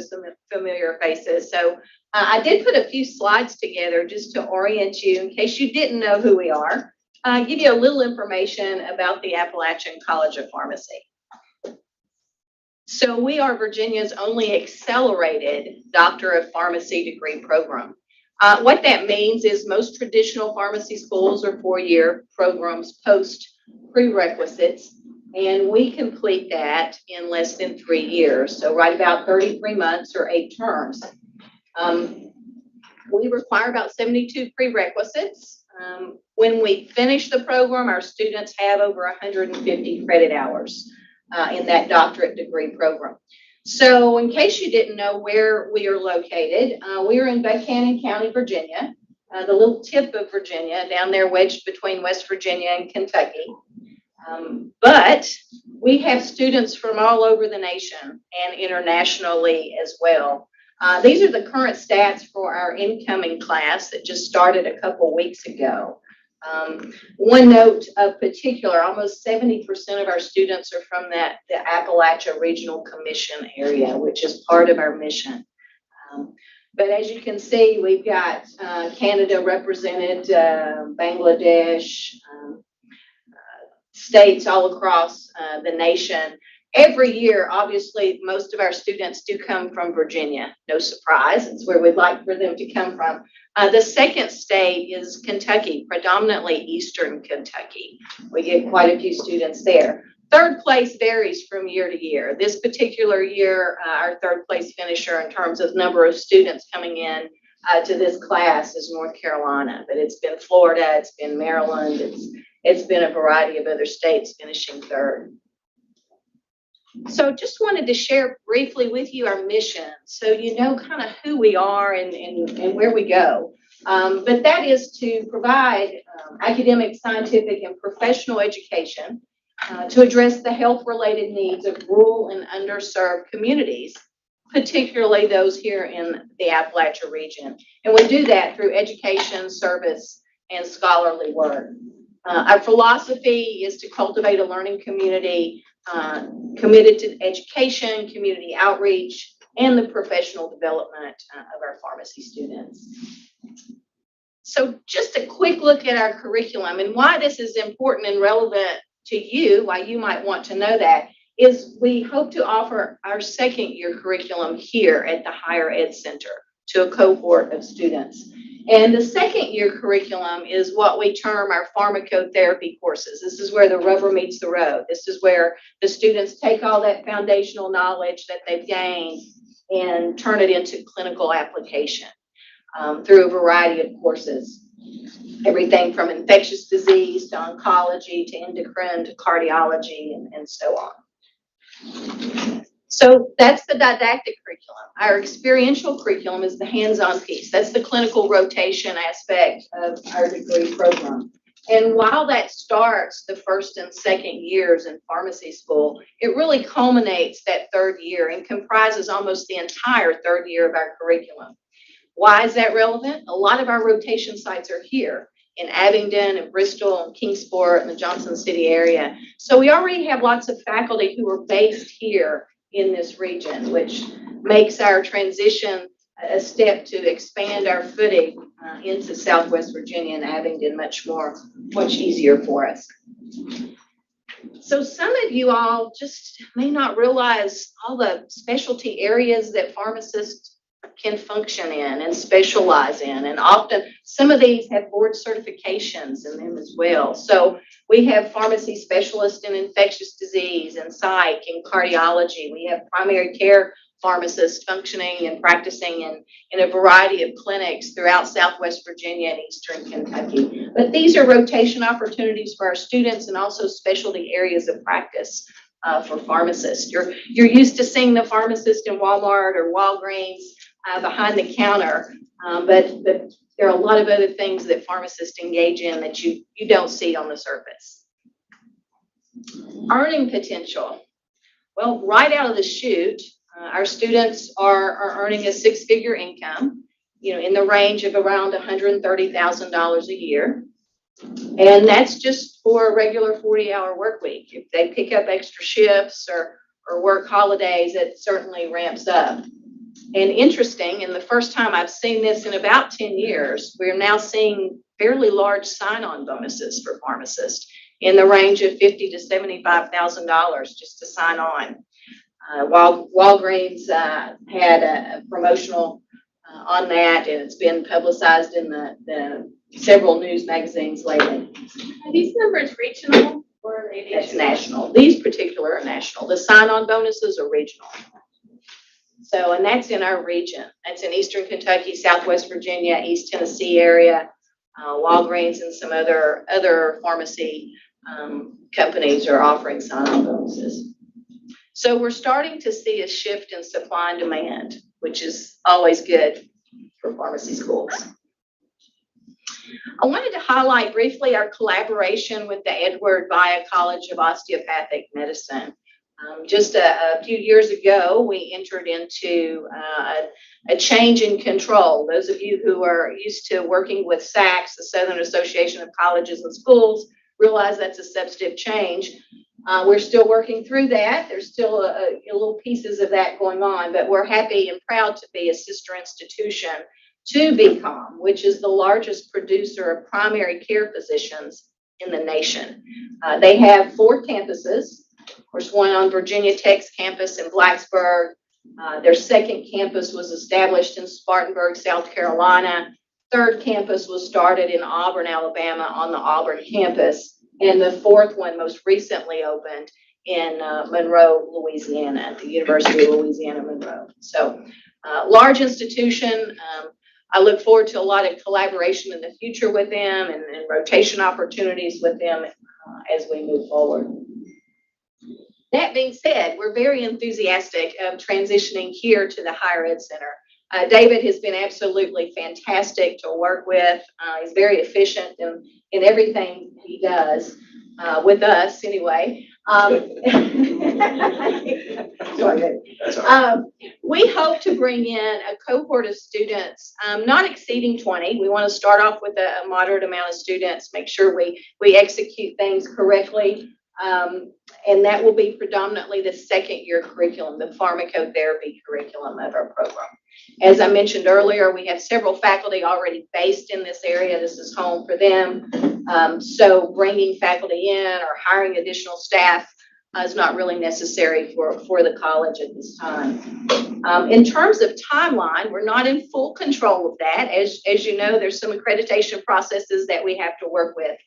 familiar faces. So I did put a few slides together just to orient you in case you didn't know who we are, give you a little information about the Appalachian College of Pharmacy. So we are Virginia's only accelerated Doctor of Pharmacy degree program. What that means is most traditional pharmacy schools are 4-year programs post prerequisites, and we complete that in less than 3 years. So right about 33 months or 8 terms. We require about 72 prerequisites. When we finish the program, our students have over 150 credit hours in that doctorate degree program. So in case you didn't know where we are located, we are in Buchanan County, Virginia, the little tip of Virginia down there wedged between West Virginia and Kentucky. But we have students from all over the nation and internationally as well. These are the current stats for our incoming class that just started a couple weeks ago. One note of particular, almost 70% of our students are from the Appalachia Regional Commission area, which is part of our mission. But as you can see, we've got Canada represented, Bangladesh, states all across the nation. Every year, obviously, most of our students do come from Virginia. No surprise, it's where we'd like for them to come from. The second state is Kentucky, predominantly Eastern Kentucky. We get quite a few students there. Third place varies from year to year. This particular year, our third place finisher in terms of number of students coming in to this class is North Carolina, but it's been Florida, it's been Maryland, it's been a variety of other states finishing third. So just wanted to share briefly with you our mission so you know kind of who we are and where we go. But that is to provide academic, scientific, and professional education to address the health-related needs of rural and underserved communities, particularly those here in the Appalachia region. And we do that through education, service, and scholarly work. Our philosophy is to cultivate a learning community committed to education, community outreach, and the professional development of our pharmacy students. So just a quick look at our curriculum and why this is important and relevant to you, why you might want to know that, is we hope to offer our second year curriculum here at the Higher Ed Center to a cohort of students. And the second year curriculum is what we term our pharmacotherapy courses. This is where the rubber meets the road. This is where the students take all that foundational knowledge that they've gained and turn it into clinical application through a variety of courses. Everything from infectious disease to oncology to endocrine to cardiology and so on. So that's the didactic curriculum. Our experiential curriculum is the hands-on piece. That's the clinical rotation aspect of our degree program. And while that starts the first and second years in pharmacy school, it really culminates that third year and comprises almost the entire third year of our curriculum. Why is that relevant? A lot of our rotation sites are here in Abingdon and Bristol and Kingsport and the Johnson City area. So we already have lots of faculty who are based here in this region, which makes our transition a step to expand our footing into Southwest Virginia and Abingdon much easier for us. So some of you all just may not realize all the specialty areas that pharmacists can function in and specialize in. And often some of these have board certifications in them as well. So we have pharmacy specialists in infectious disease and psych and cardiology. We have primary care pharmacists functioning and practicing in a variety of clinics throughout Southwest Virginia and Eastern Kentucky. But these are rotation opportunities for our students and also specialty areas of practice for pharmacists. You're used to seeing the pharmacist in Walmart or Walgreens behind the counter, but there are a lot of other things that pharmacists engage in that you don't see on the surface. Earning potential. Well, right out of the chute, our students are earning a six-figure income, in the range of around $130,000 a year. And that's just for a regular 40-hour work week. If they pick up extra shifts or work holidays, it certainly ramps up. And interesting, and the first time I've seen this in about 10 years, we're now seeing fairly large sign-on bonuses for pharmacists in the range of $50,000 to $75,000 just to sign on. Walgreens had a promotional on that, and it's been publicized in the several news magazines lately. Are these numbers regional or are they national? That's national. These particular are national. The sign-on bonuses are regional. So, and that's in our region. That's in Eastern Kentucky, Southwest Virginia, East Tennessee area. Walgreens and some other pharmacy companies are offering sign-on bonuses. So we're starting to see a shift in supply and demand, which is always good for pharmacy schools. I wanted to highlight briefly our collaboration with the Edward Via College of Osteopathic Medicine. Just a few years ago, we entered into a change in control. Those of you who are used to working with SACS, the Southern Association of Colleges and Schools, realize that's a substantive change. We're still working through that. There's still little pieces of that going on, but we're happy and proud to be a sister institution to BCOM, which is the largest producer of primary care physicians in the nation. They have 4 campuses. Of course, one on Virginia Tech's campus in Blacksburg. Their second campus was established in Spartanburg, South Carolina. Third campus was started in Auburn, Alabama on the Auburn campus. And the fourth one most recently opened in Monroe, Louisiana, at the University of Louisiana, Monroe. So large institution. I look forward to a lot of collaboration in the future with them and rotation opportunities with them as we move forward. That being said, we're very enthusiastic of transitioning here to the Higher Ed Center. David has been absolutely fantastic to work with. He's very efficient in everything he does, with us anyway. We hope to bring in a cohort of students, not exceeding 20. We want to start off with a moderate amount of students, make sure we execute things correctly. And that will be predominantly the second year curriculum, the pharmacotherapy curriculum of our program. As I mentioned earlier, we have several faculty already based in this area. This is home for them. So bringing faculty in or hiring additional staff is not really necessary for the college at this time. In terms of timeline, we're not in full control of that. As you know, there's some accreditation processes that we have to work with,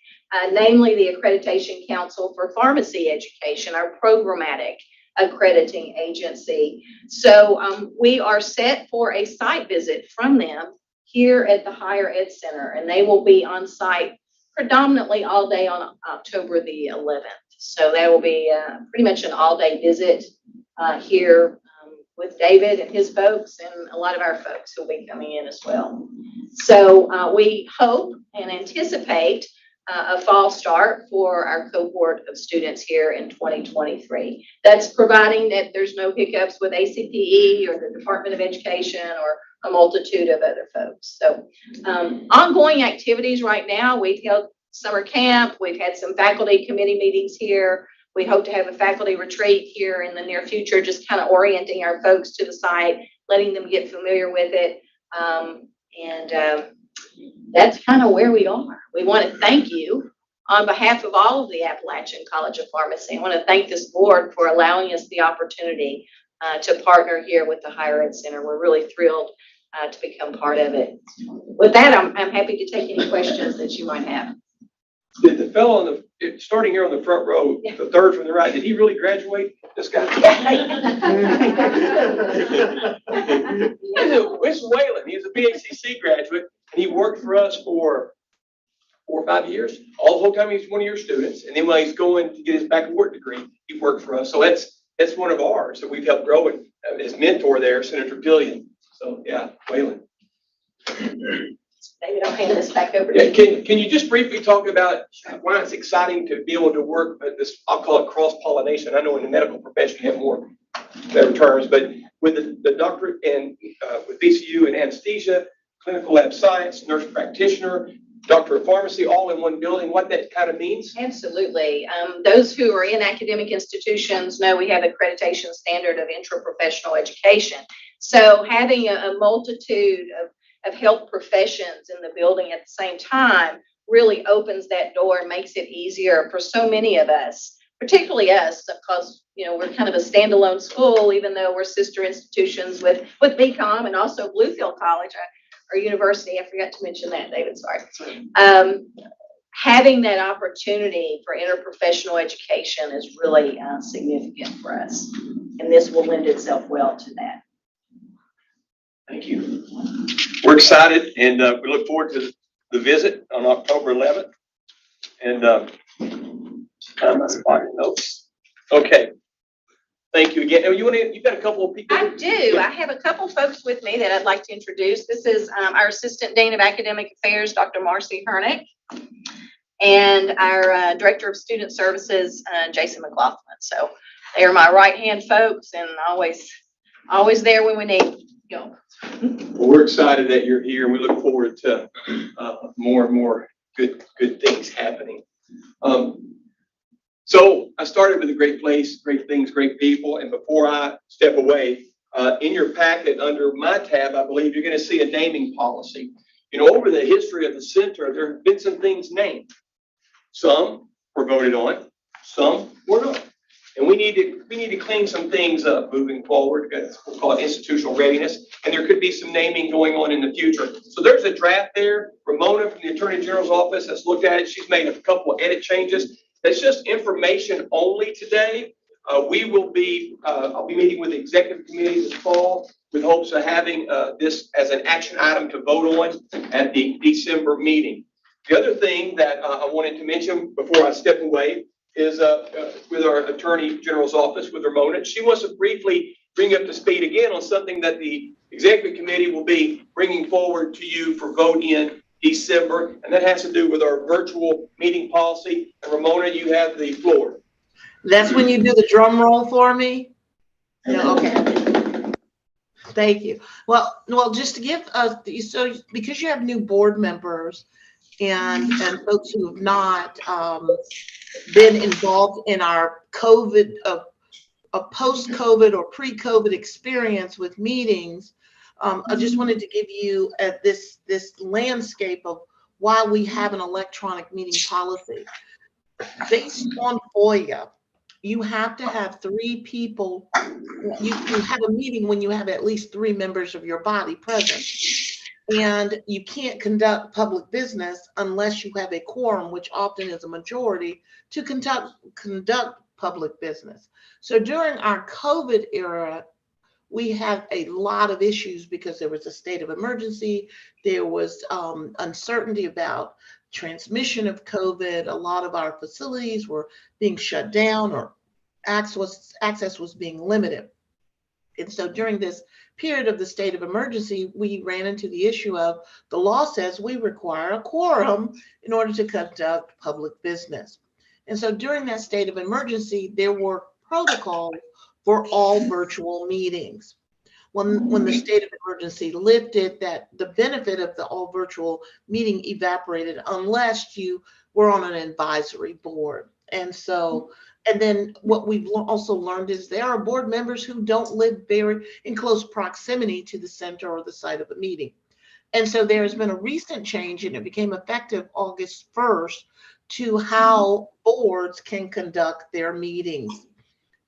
namely the Accreditation Council for Pharmacy Education, our programmatic accrediting agency. So we are set for a site visit from them here at the Higher Ed Center, and they will be on site predominantly all day on October the 11th. So that will be pretty much an all-day visit here with David and his folks and a lot of our folks who will be coming in as well. So we hope and anticipate a fall start for our cohort of students here in 2023. That's providing that there's no hiccups with ACPE or the Department of Education or a multitude of other folks. So ongoing activities right now, we've held summer camp, we've had some faculty committee meetings here. We hope to have a faculty retreat here in the near future, just kind of orienting our folks to the site, letting them get familiar with it. That's kind of where we are. We want to thank you on behalf of all of the Appalachian College of Pharmacy. I want to thank this board for allowing us the opportunity to partner here with the Higher Ed Center. We're really thrilled to become part of it. With that, I'm happy to take any questions that you might have. Did the fellow on the, starting here on the front row, the third from the right, did he really graduate, this guy? This is Waylon. He's a BACC graduate, and he worked for us for 4 or 5 years. All the whole time he was one of your students. And then when he's going to get his baccalaureate degree, he worked for us. So that's one of ours that we've helped grow, and his mentor there, Senator Pillion. So yeah, Waylon. Maybe I'll hand this back over to you. Can you just briefly talk about why it's exciting to be able to work at this, I'll call it cross-pollination. I know in the medical profession you have more better terms, but with the doctorate and with VCU and anesthesia, clinical lab science, nurse practitioner, doctor of pharmacy, all in one building, what that kind of means? Absolutely. Those who are in academic institutions know we have accreditation standard of intraprofessional education. So having a multitude of health professions in the building at the same time really opens that door and makes it easier for so many of us, particularly us, because we're kind of a standalone school, even though we're sister institutions with BCOM and also Bluefield College, our university. I forgot to mention that, David, sorry. Having that opportunity for interprofessional education is really significant for us, and this will lend itself well to that. Thank you. We're excited, and we look forward to the visit on October 11th. And I'm not spotting notes. Okay. Thank you again. You've got a couple of people. I do. I have a couple folks with me that I'd like to introduce. This is our Assistant Dean of Academic Affairs, Dr. Marcy Hernick, and our Director of Student Services, Jason McLaughlin. So they are my right-hand folks, and always there when we need you. Well, we're excited that you're here, and we look forward to more and more good things happening. So I started with a great place, great things, great people, and before I step away, in your packet under my tab, I believe you're going to see a naming policy. Over the history of the center, there have been some things named. Some were voted on, some were not. And we need to clean some things up moving forward. We'll call it institutional readiness. And there could be some naming going on in the future. So there's a draft there. Ramona from the Attorney General's office has looked at it. She's made a couple of edit changes. It's just information only today. I'll be meeting with the executive committee this fall with hopes of having this as an action item to vote on at the December meeting. The other thing that I wanted to mention before I step away is with our Attorney General's office, with Ramona. She wants to briefly bring up to speed again on something that the executive committee will be bringing forward to you for vote in December, and that has to do with our virtual meeting policy. And Ramona, you have the floor. That's when you do the drum roll for me? Yeah, okay. Thank you. Well, just to give us, so because you have new board members and folks who have not been involved in our COVID, a post-COVID or pre-COVID experience with meetings, I just wanted to give you this landscape of why we have an electronic meeting policy. Based on FOIA, you have to have 3 people. You have a meeting when you have at least 3 members of your body present. And you can't conduct public business unless you have a quorum, which often is a majority, to conduct public business. So during our COVID era, we had a lot of issues because there was a state of emergency. There was uncertainty about transmission of COVID. A lot of our facilities were being shut down or access was being limited. And so during this period of the state of emergency, we ran into the issue of the law says we require a quorum in order to conduct public business. And so during that state of emergency, there were protocols for all virtual meetings. When the state of emergency lifted, that the benefit of the all virtual meeting evaporated unless you were on an advisory board. And so, and then what we've also learned is there are board members who don't live very in close proximity to the center or the site of a meeting. And so there's been a recent change, and it became effective August 1st, to how boards can conduct their meetings.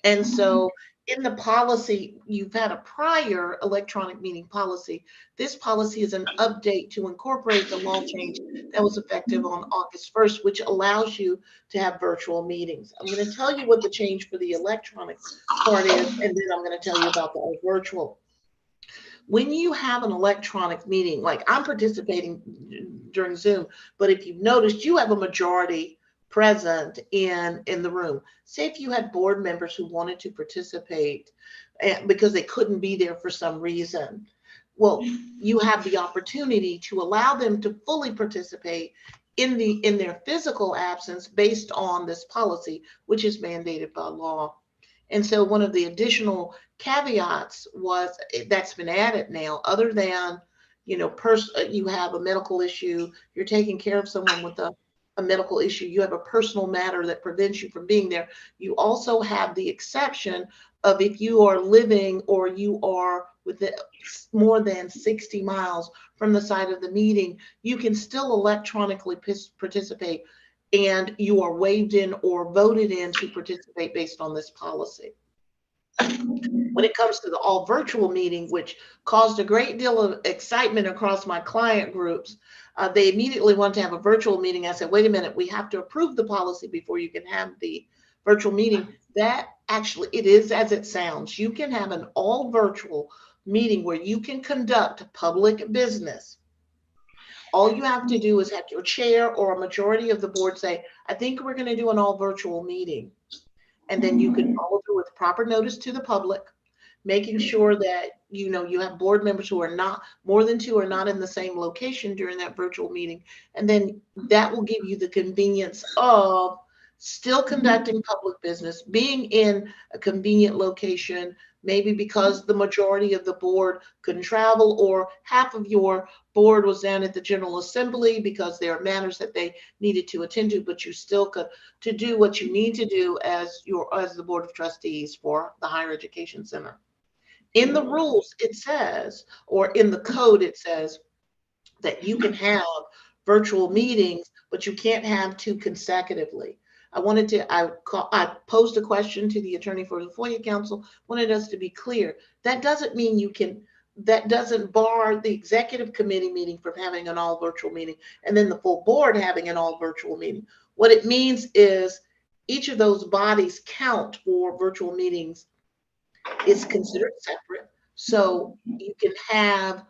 And so in the policy, you've had a prior electronic meeting policy. This policy is an update to incorporate the law change that was effective on August 1st, which allows you to have virtual meetings. I'm going to tell you what the change for the electronic part is, and then I'm going to tell you about the all virtual. When you have an electronic meeting, like I'm participating during Zoom, but if you've noticed, you have a majority present in the room. Say if you had board members who wanted to participate because they couldn't be there for some reason, well, you have the opportunity to allow them to fully participate in their physical absence based on this policy, which is mandated by law. And so one of the additional caveats was that's been added now, other than, you know, you have a medical issue, you're taking care of someone with a medical issue, you have a personal matter that prevents you from being there. You also have the exception of if you are living or you are within more than 60 miles from the site of the meeting, you can still electronically participate, and you are waived in or voted in to participate based on this policy. When it comes to the all virtual meeting, which caused a great deal of excitement across my client groups, they immediately want to have a virtual meeting. I said, wait a minute, we have to approve the policy before you can have the virtual meeting. That actually, it is as it sounds. You can have an all virtual meeting where you can conduct public business. All you have to do is have your chair or a majority of the board say, I think we're going to do an all virtual meeting. And then you can follow through with proper notice to the public, making sure that, you know, you have board members who are not, more than 2 are not in the same location during that virtual meeting. And then that will give you the convenience of still conducting public business, being in a convenient location, maybe because the majority of the board couldn't travel, or half of your board was down at the General Assembly because there are matters that they needed to attend to, but you still could to do what you need to do as the Board of Trustees for the Higher Education Center. In the rules, it says, or in the code, it says that you can have virtual meetings, but you can't have 2 consecutively. I posed a question to the attorney for the FOIA counsel, wanted us to be clear. That doesn't mean you can, that doesn't bar the executive committee meeting from having an all virtual meeting and then the full board having an all virtual meeting. What it means is each of those bodies count for virtual meetings is considered separate. So you can have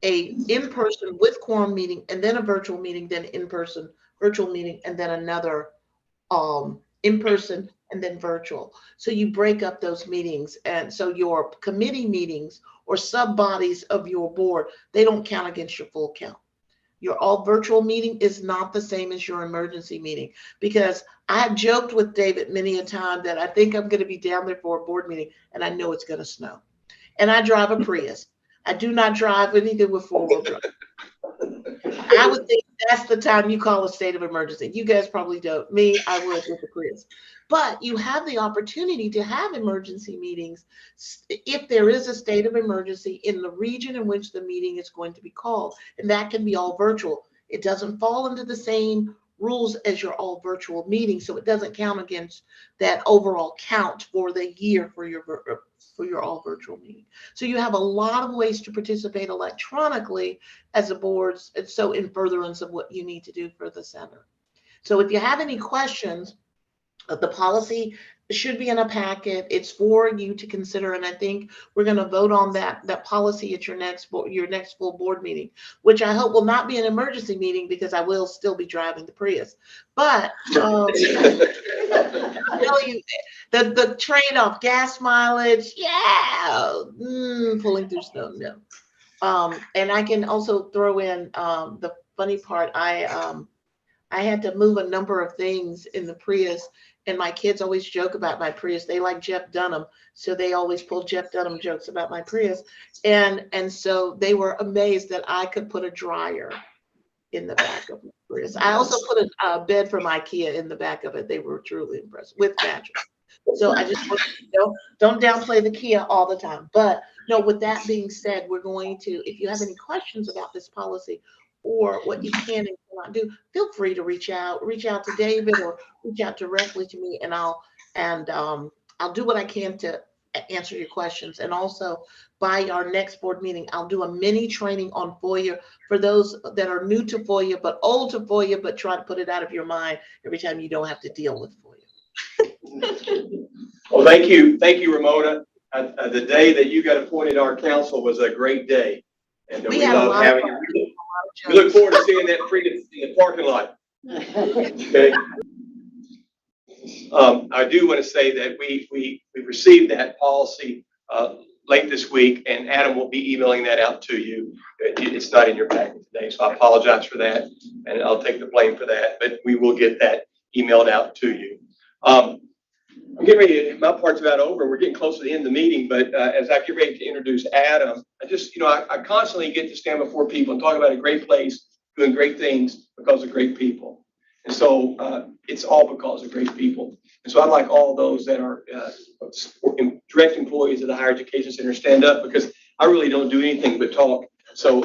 a in-person with quorum meeting and then a virtual meeting, then in-person virtual meeting, and then another in-person and then virtual. So you break up those meetings. And so your committee meetings or sub bodies of your board, they don't count against your full count. Your all virtual meeting is not the same as your emergency meeting, because I have joked with David many a time that I think I'm going to be down there for a board meeting and I know it's going to snow. And I drive a Prius. I do not drive anything with 4-wheel drive. I would think that's the time you call a state of emergency. You guys probably don't. Me, I would with the Prius. But you have the opportunity to have emergency meetings if there is a state of emergency in the region in which the meeting is going to be called. And that can be all virtual. It doesn't fall into the same rules as your all virtual meeting, so it doesn't count against that overall count for the year for your all virtual meeting. So you have a lot of ways to participate electronically as a board, and so in furtherance of what you need to do for the center. So if you have any questions, the policy should be in a packet. It's for you to consider, and I think we're going to vote on that policy at your next full board meeting, which I hope will not be an emergency meeting because I will still be driving the Prius. But I tell you, the trade-off, gas mileage, pulling through snow, no. And I can also throw in the funny part. I had to move a number of things in the Prius. And my kids always joke about my Prius. They like Jeff Dunham, so they always pull Jeff Dunham jokes about my Prius. And so they were amazed that I could put a dryer in the back of my Prius. I also put a bed from IKEA in the back of it. They were truly impressed with mattress. So I just want to, don't downplay the Kia all the time. But no, with that being said, we're going to, if you have any questions about this policy, or what you can and cannot do, feel free to reach out to David or reach out directly to me, and I'll do what I can to answer your questions. And also by our next board meeting, I'll do a mini training on FOIA for those that are new to FOIA, but old to FOIA, but try to put it out of your mind every time you don't have to deal with FOIA. Well, thank you, Ramona. The day that you got appointed our council was a great day, and we love having you. We look forward to seeing that Prius in the parking lot. Okay. I do want to say that we received that policy late this week, and Adam will be emailing that out to you. It's not in your packet today, so I apologize for that, and I'll take the blame for that. But we will get that emailed out to you. I'm getting ready. My part's about over. We're getting close to the end of the meeting, but as I get ready to introduce Adam, I constantly get to stand before people and talk about a great place, doing great things because of great people. And so it's all because of great people. And so I'd like all those that are direct employees of the Higher Education Center stand up, because I really don't do anything but talk. So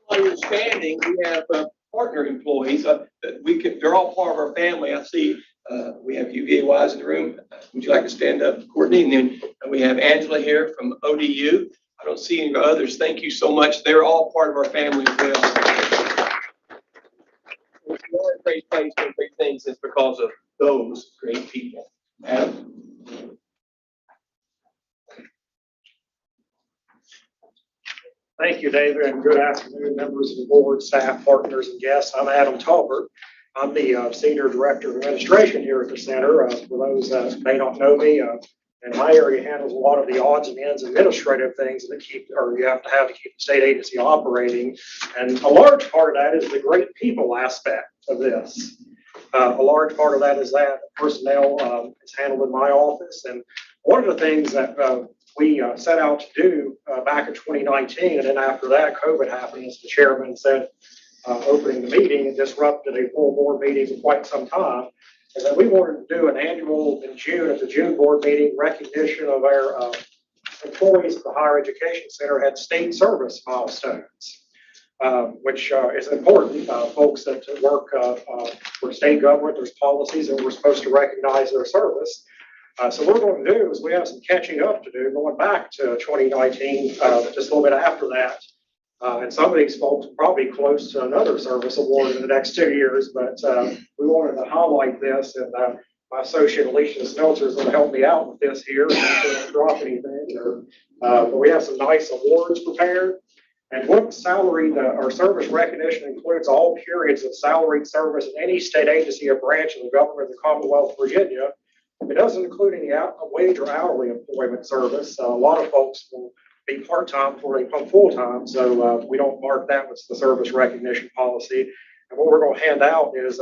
while you're standing, we have partner employees. They're all part of our family. I see we have UVAYs in the room. Would you like to stand up, Courtney? And then we have Angela here from ODU. I don't see any others. Thank you so much. They're all part of our family as well. It's a great place doing great things. It's because of those great people. Adam? Thank you, David, and good afternoon, members of the board, staff, partners, and guests. I'm Adam Talbert. I'm the Senior Director of Administration here at the center. For those that may not know me, in my area handles a lot of the odds and ends administrative things that you have to keep the state agency operating. And a large part of that is the great people aspect of this. A large part of that is that personnel is handled in my office. And one of the things that we set out to do back in 2019, and then after that, COVID happened, as the chairman said, opening the meeting and disrupted a full board meeting for quite some time, is that we wanted to do an annual in June at the June board meeting recognition of our employees at the Higher Education Center had state service milestones, which is important. Folks that work for state government, there's policies and we're supposed to recognize their service. So what we're going to do is we have some catching up to do, going back to 2019, just a little bit after that. And some of these folks are probably close to another service award in the next 2 years, but we wanted to highlight this, and my associate Alicia Smeltzer is going to help me out with this here. Don't drop anything, but we have some nice awards prepared. And what salaried or service recognition includes all periods of salaried service in any state agency or branch of the government of the Commonwealth of Virginia. It doesn't include any wage or hourly employment service. A lot of folks will be part-time before they become full-time, so we don't mark that with the service recognition policy. And what we're going to hand out is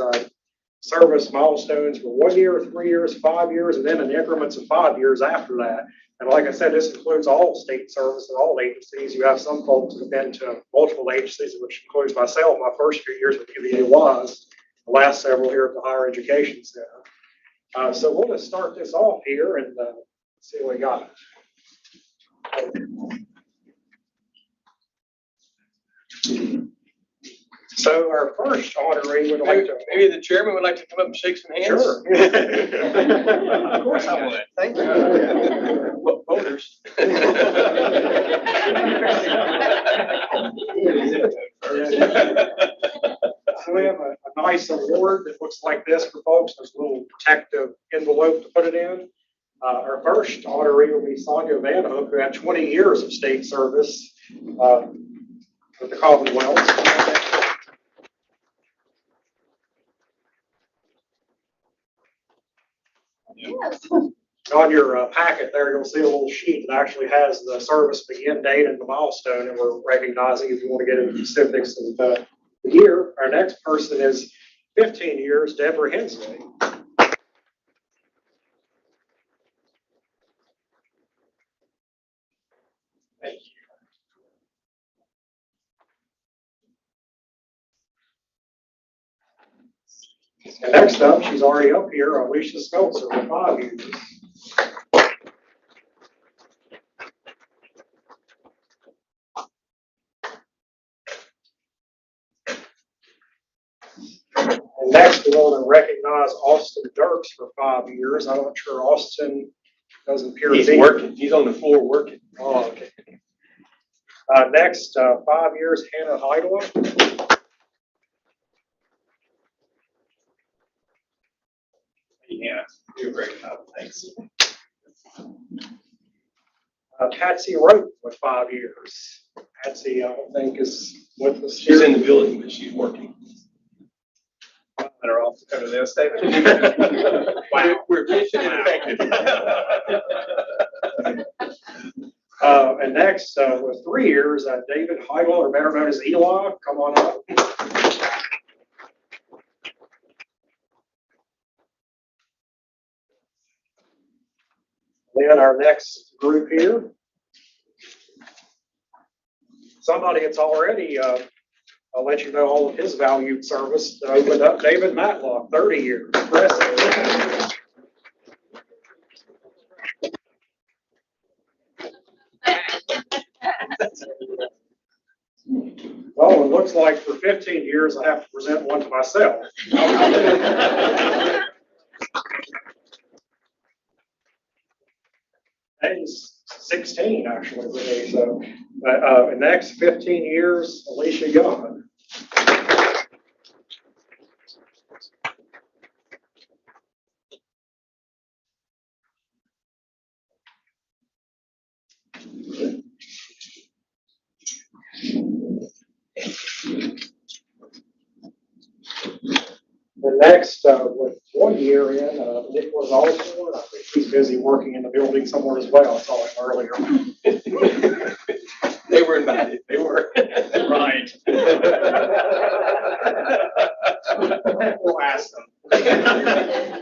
service milestones for 1 year, 3 years, 5 years, and then in increments of 5 years after that. And like I said, this includes all state service and all agencies. You have some folks that have been to multiple agencies, which includes myself. My first few years with UVA was, the last several here at the Higher Education Center. So we'll just start this off here and see what we got. So our first honoree would like to. Maybe the chairman would like to come up and shake some hands? Sure. Of course I would. Thank you. Voters. So we have a nice award that looks like this for folks. There's a little protective envelope to put it in. Our first honoree will be Sonia Van Hook, who had 20 years of state service with the Commonwealth. Yes. On your packet there, you'll see a little sheet that actually has the service begin date and the milestone, and we're recognizing if you want to get into the specifics of the year. Our next person is 15 years, Deborah Hensley. Thank you. And next up, she's already up here, Alicia Smeltzer with 5 years. And next, we want to recognize Austin Dirks for 5 years. I'm not sure Austin doesn't appear to be. He's working. He's on the floor working. Oh, okay. Next, 5 years, Hannah Heidel. Yeah, you're a great job. Thanks. Patsy Rope with 5 years. Patsy, I don't think is with us. She's in the building, but she's working. Better off to go to this, David. Wow. We're efficient and effective. And next, with 3 years, David Heidel, or better known as Eli, come on up. Then our next group here, somebody that's already, I'll let you know all of his valued service, that opened up, David Matlock, 30 years. Impressive. Well, it looks like for 15 years, I have to present one to myself. He's 16 actually with me. So, the next 15 years, Alicia Young. The next, with 1 year in, Nick was also, I think he's busy working in the building somewhere as well. I saw him earlier. They were invited. They were. Right. We'll ask them.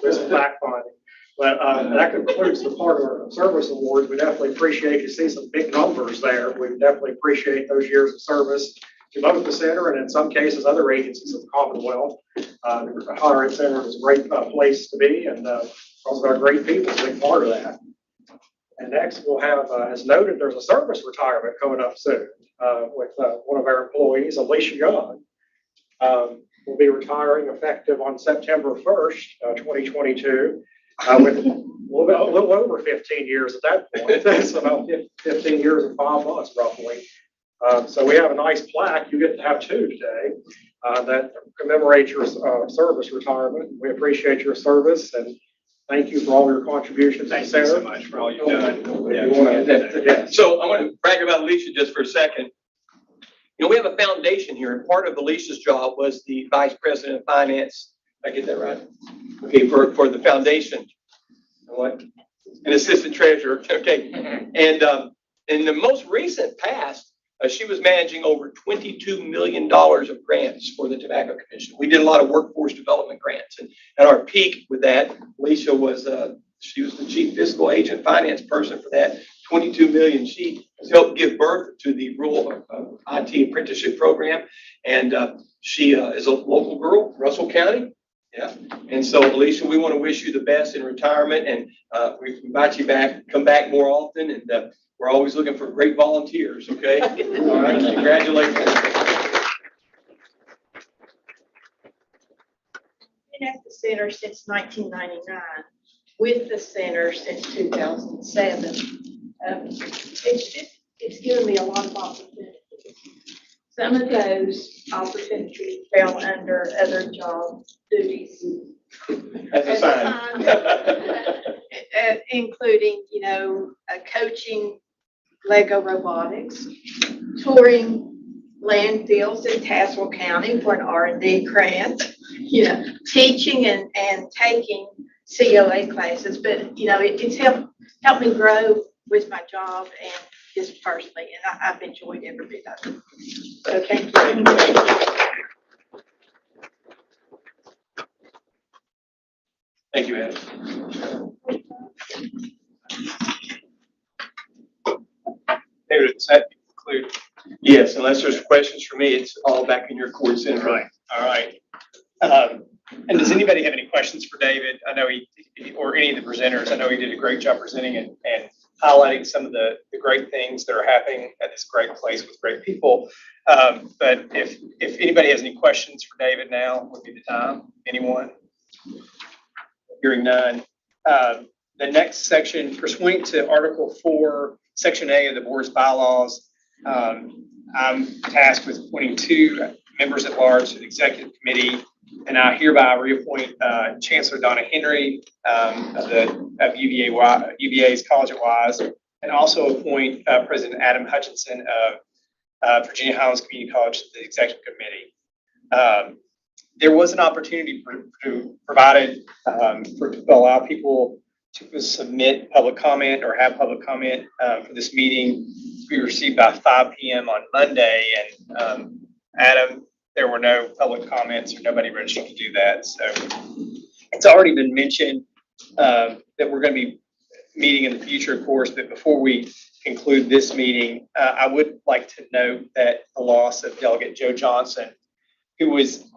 There's some fact finding. But that concludes the part of our service awards. We definitely appreciate you see some big numbers there. We definitely appreciate those years of service to both the center and in some cases other agencies of the Commonwealth. The Higher Ed Center is a great place to be, and also got great people, a big part of that. And next we'll have, as noted, there's a service retirement coming up soon with one of our employees, Alicia Young. Will be retiring effective on September 1st, 2022, with a little over 15 years at that point. That's about 15 years and 5 months roughly. So we have a nice plaque. You get to have 2 today that commemorate your service retirement. We appreciate your service and thank you for all your contributions. Thank you so much for all you've done. Yeah. So I want to brag about Alicia just for a second. You know, we have a foundation here, and part of Alicia's job was the vice president of finance. Did I get that right? Okay, for the foundation. What? An assistant treasurer. Okay. And in the most recent past, she was managing over $22 million of grants for the Tobacco Commission. We did a lot of workforce development grants, and at our peak with that, Alicia was She was the chief fiscal agent finance person for that 22 million. She has helped give birth to the rural IT apprenticeship program. And she is a local girl, Russell County. Yeah. And so, Alicia, we want to wish you the best in retirement, and we invite you back, come back more often. And we're always looking for great volunteers. Okay. All right. Congratulations. Been at the center since 1999, with the center since 2007. It's given me a lot of opportunities. Some of those opportunities fell under other job duties. As a sign. Including, coaching Lego robotics, touring landfills in Tazewell County for an R&D grant, teaching and taking COA classes. But, it's helped me grow with my job and just personally, and I've enjoyed every bit of it. So thank you. Thank you, Adam. David, does that conclude? Yes, unless there's questions for me, it's all back in your court center. Right. All right. And does anybody have any questions for David? I know or any of the presenters, I know he did a great job presenting and highlighting some of the great things that are happening at this great place with great people. But if anybody has any questions for David, now would be the time. Anyone? Hearing none. The next section, pursuant to Article 4, Section A of the board's bylaws, I'm tasked with appointing 2 members at large to the executive committee, and I hereby reappoint Chancellor Donna Henry of UVA's College at Wise, and also appoint President Adam Hutchinson of Virginia Highlands Community College to the executive committee. There was an opportunity provided to allow people to submit public comment or have public comment for this meeting to be received by 5 p.m. on Monday. And Adam, there were no public comments or nobody registered to do that. So it's already been mentioned that we're going to be meeting in the future, of course, but before we conclude this meeting, I would like to note that the loss of Delegate Joe Johnson, who was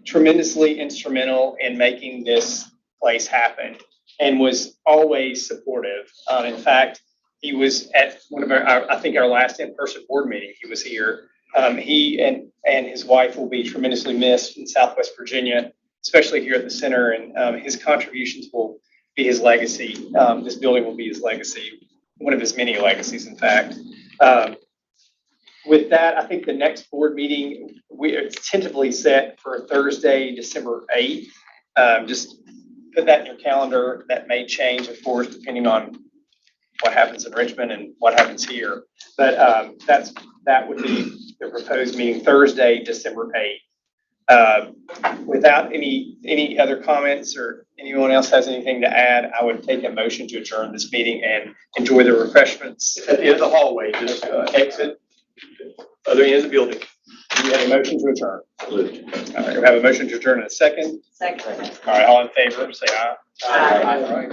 tremendously instrumental in making this place happen and was always supportive. In fact, he was at one of our last in-person board meeting. He was here. He and his wife will be tremendously missed in Southwest Virginia, especially here at the center, and his contributions will be his legacy. This building will be his legacy, one of his many legacies, in fact. With that, I think the next board meeting, it's tentatively set for Thursday, December 8th. Just put that in your calendar. That may change, of course, depending on what happens in Richmond and what happens here. But that would be the proposed meeting, Thursday, December 8th. Without any other comments or anyone else has anything to add, I would take a motion to adjourn this meeting and enjoy the refreshments at the end of the hallway. Just exit other end of the building. Do you have a motion to adjourn? Absolutely. All right, we have a motion to adjourn in a second. Second. All right, all in favor, say aye. Aye. All right.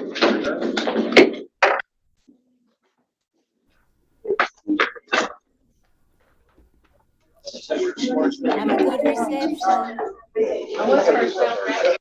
Have a good reception.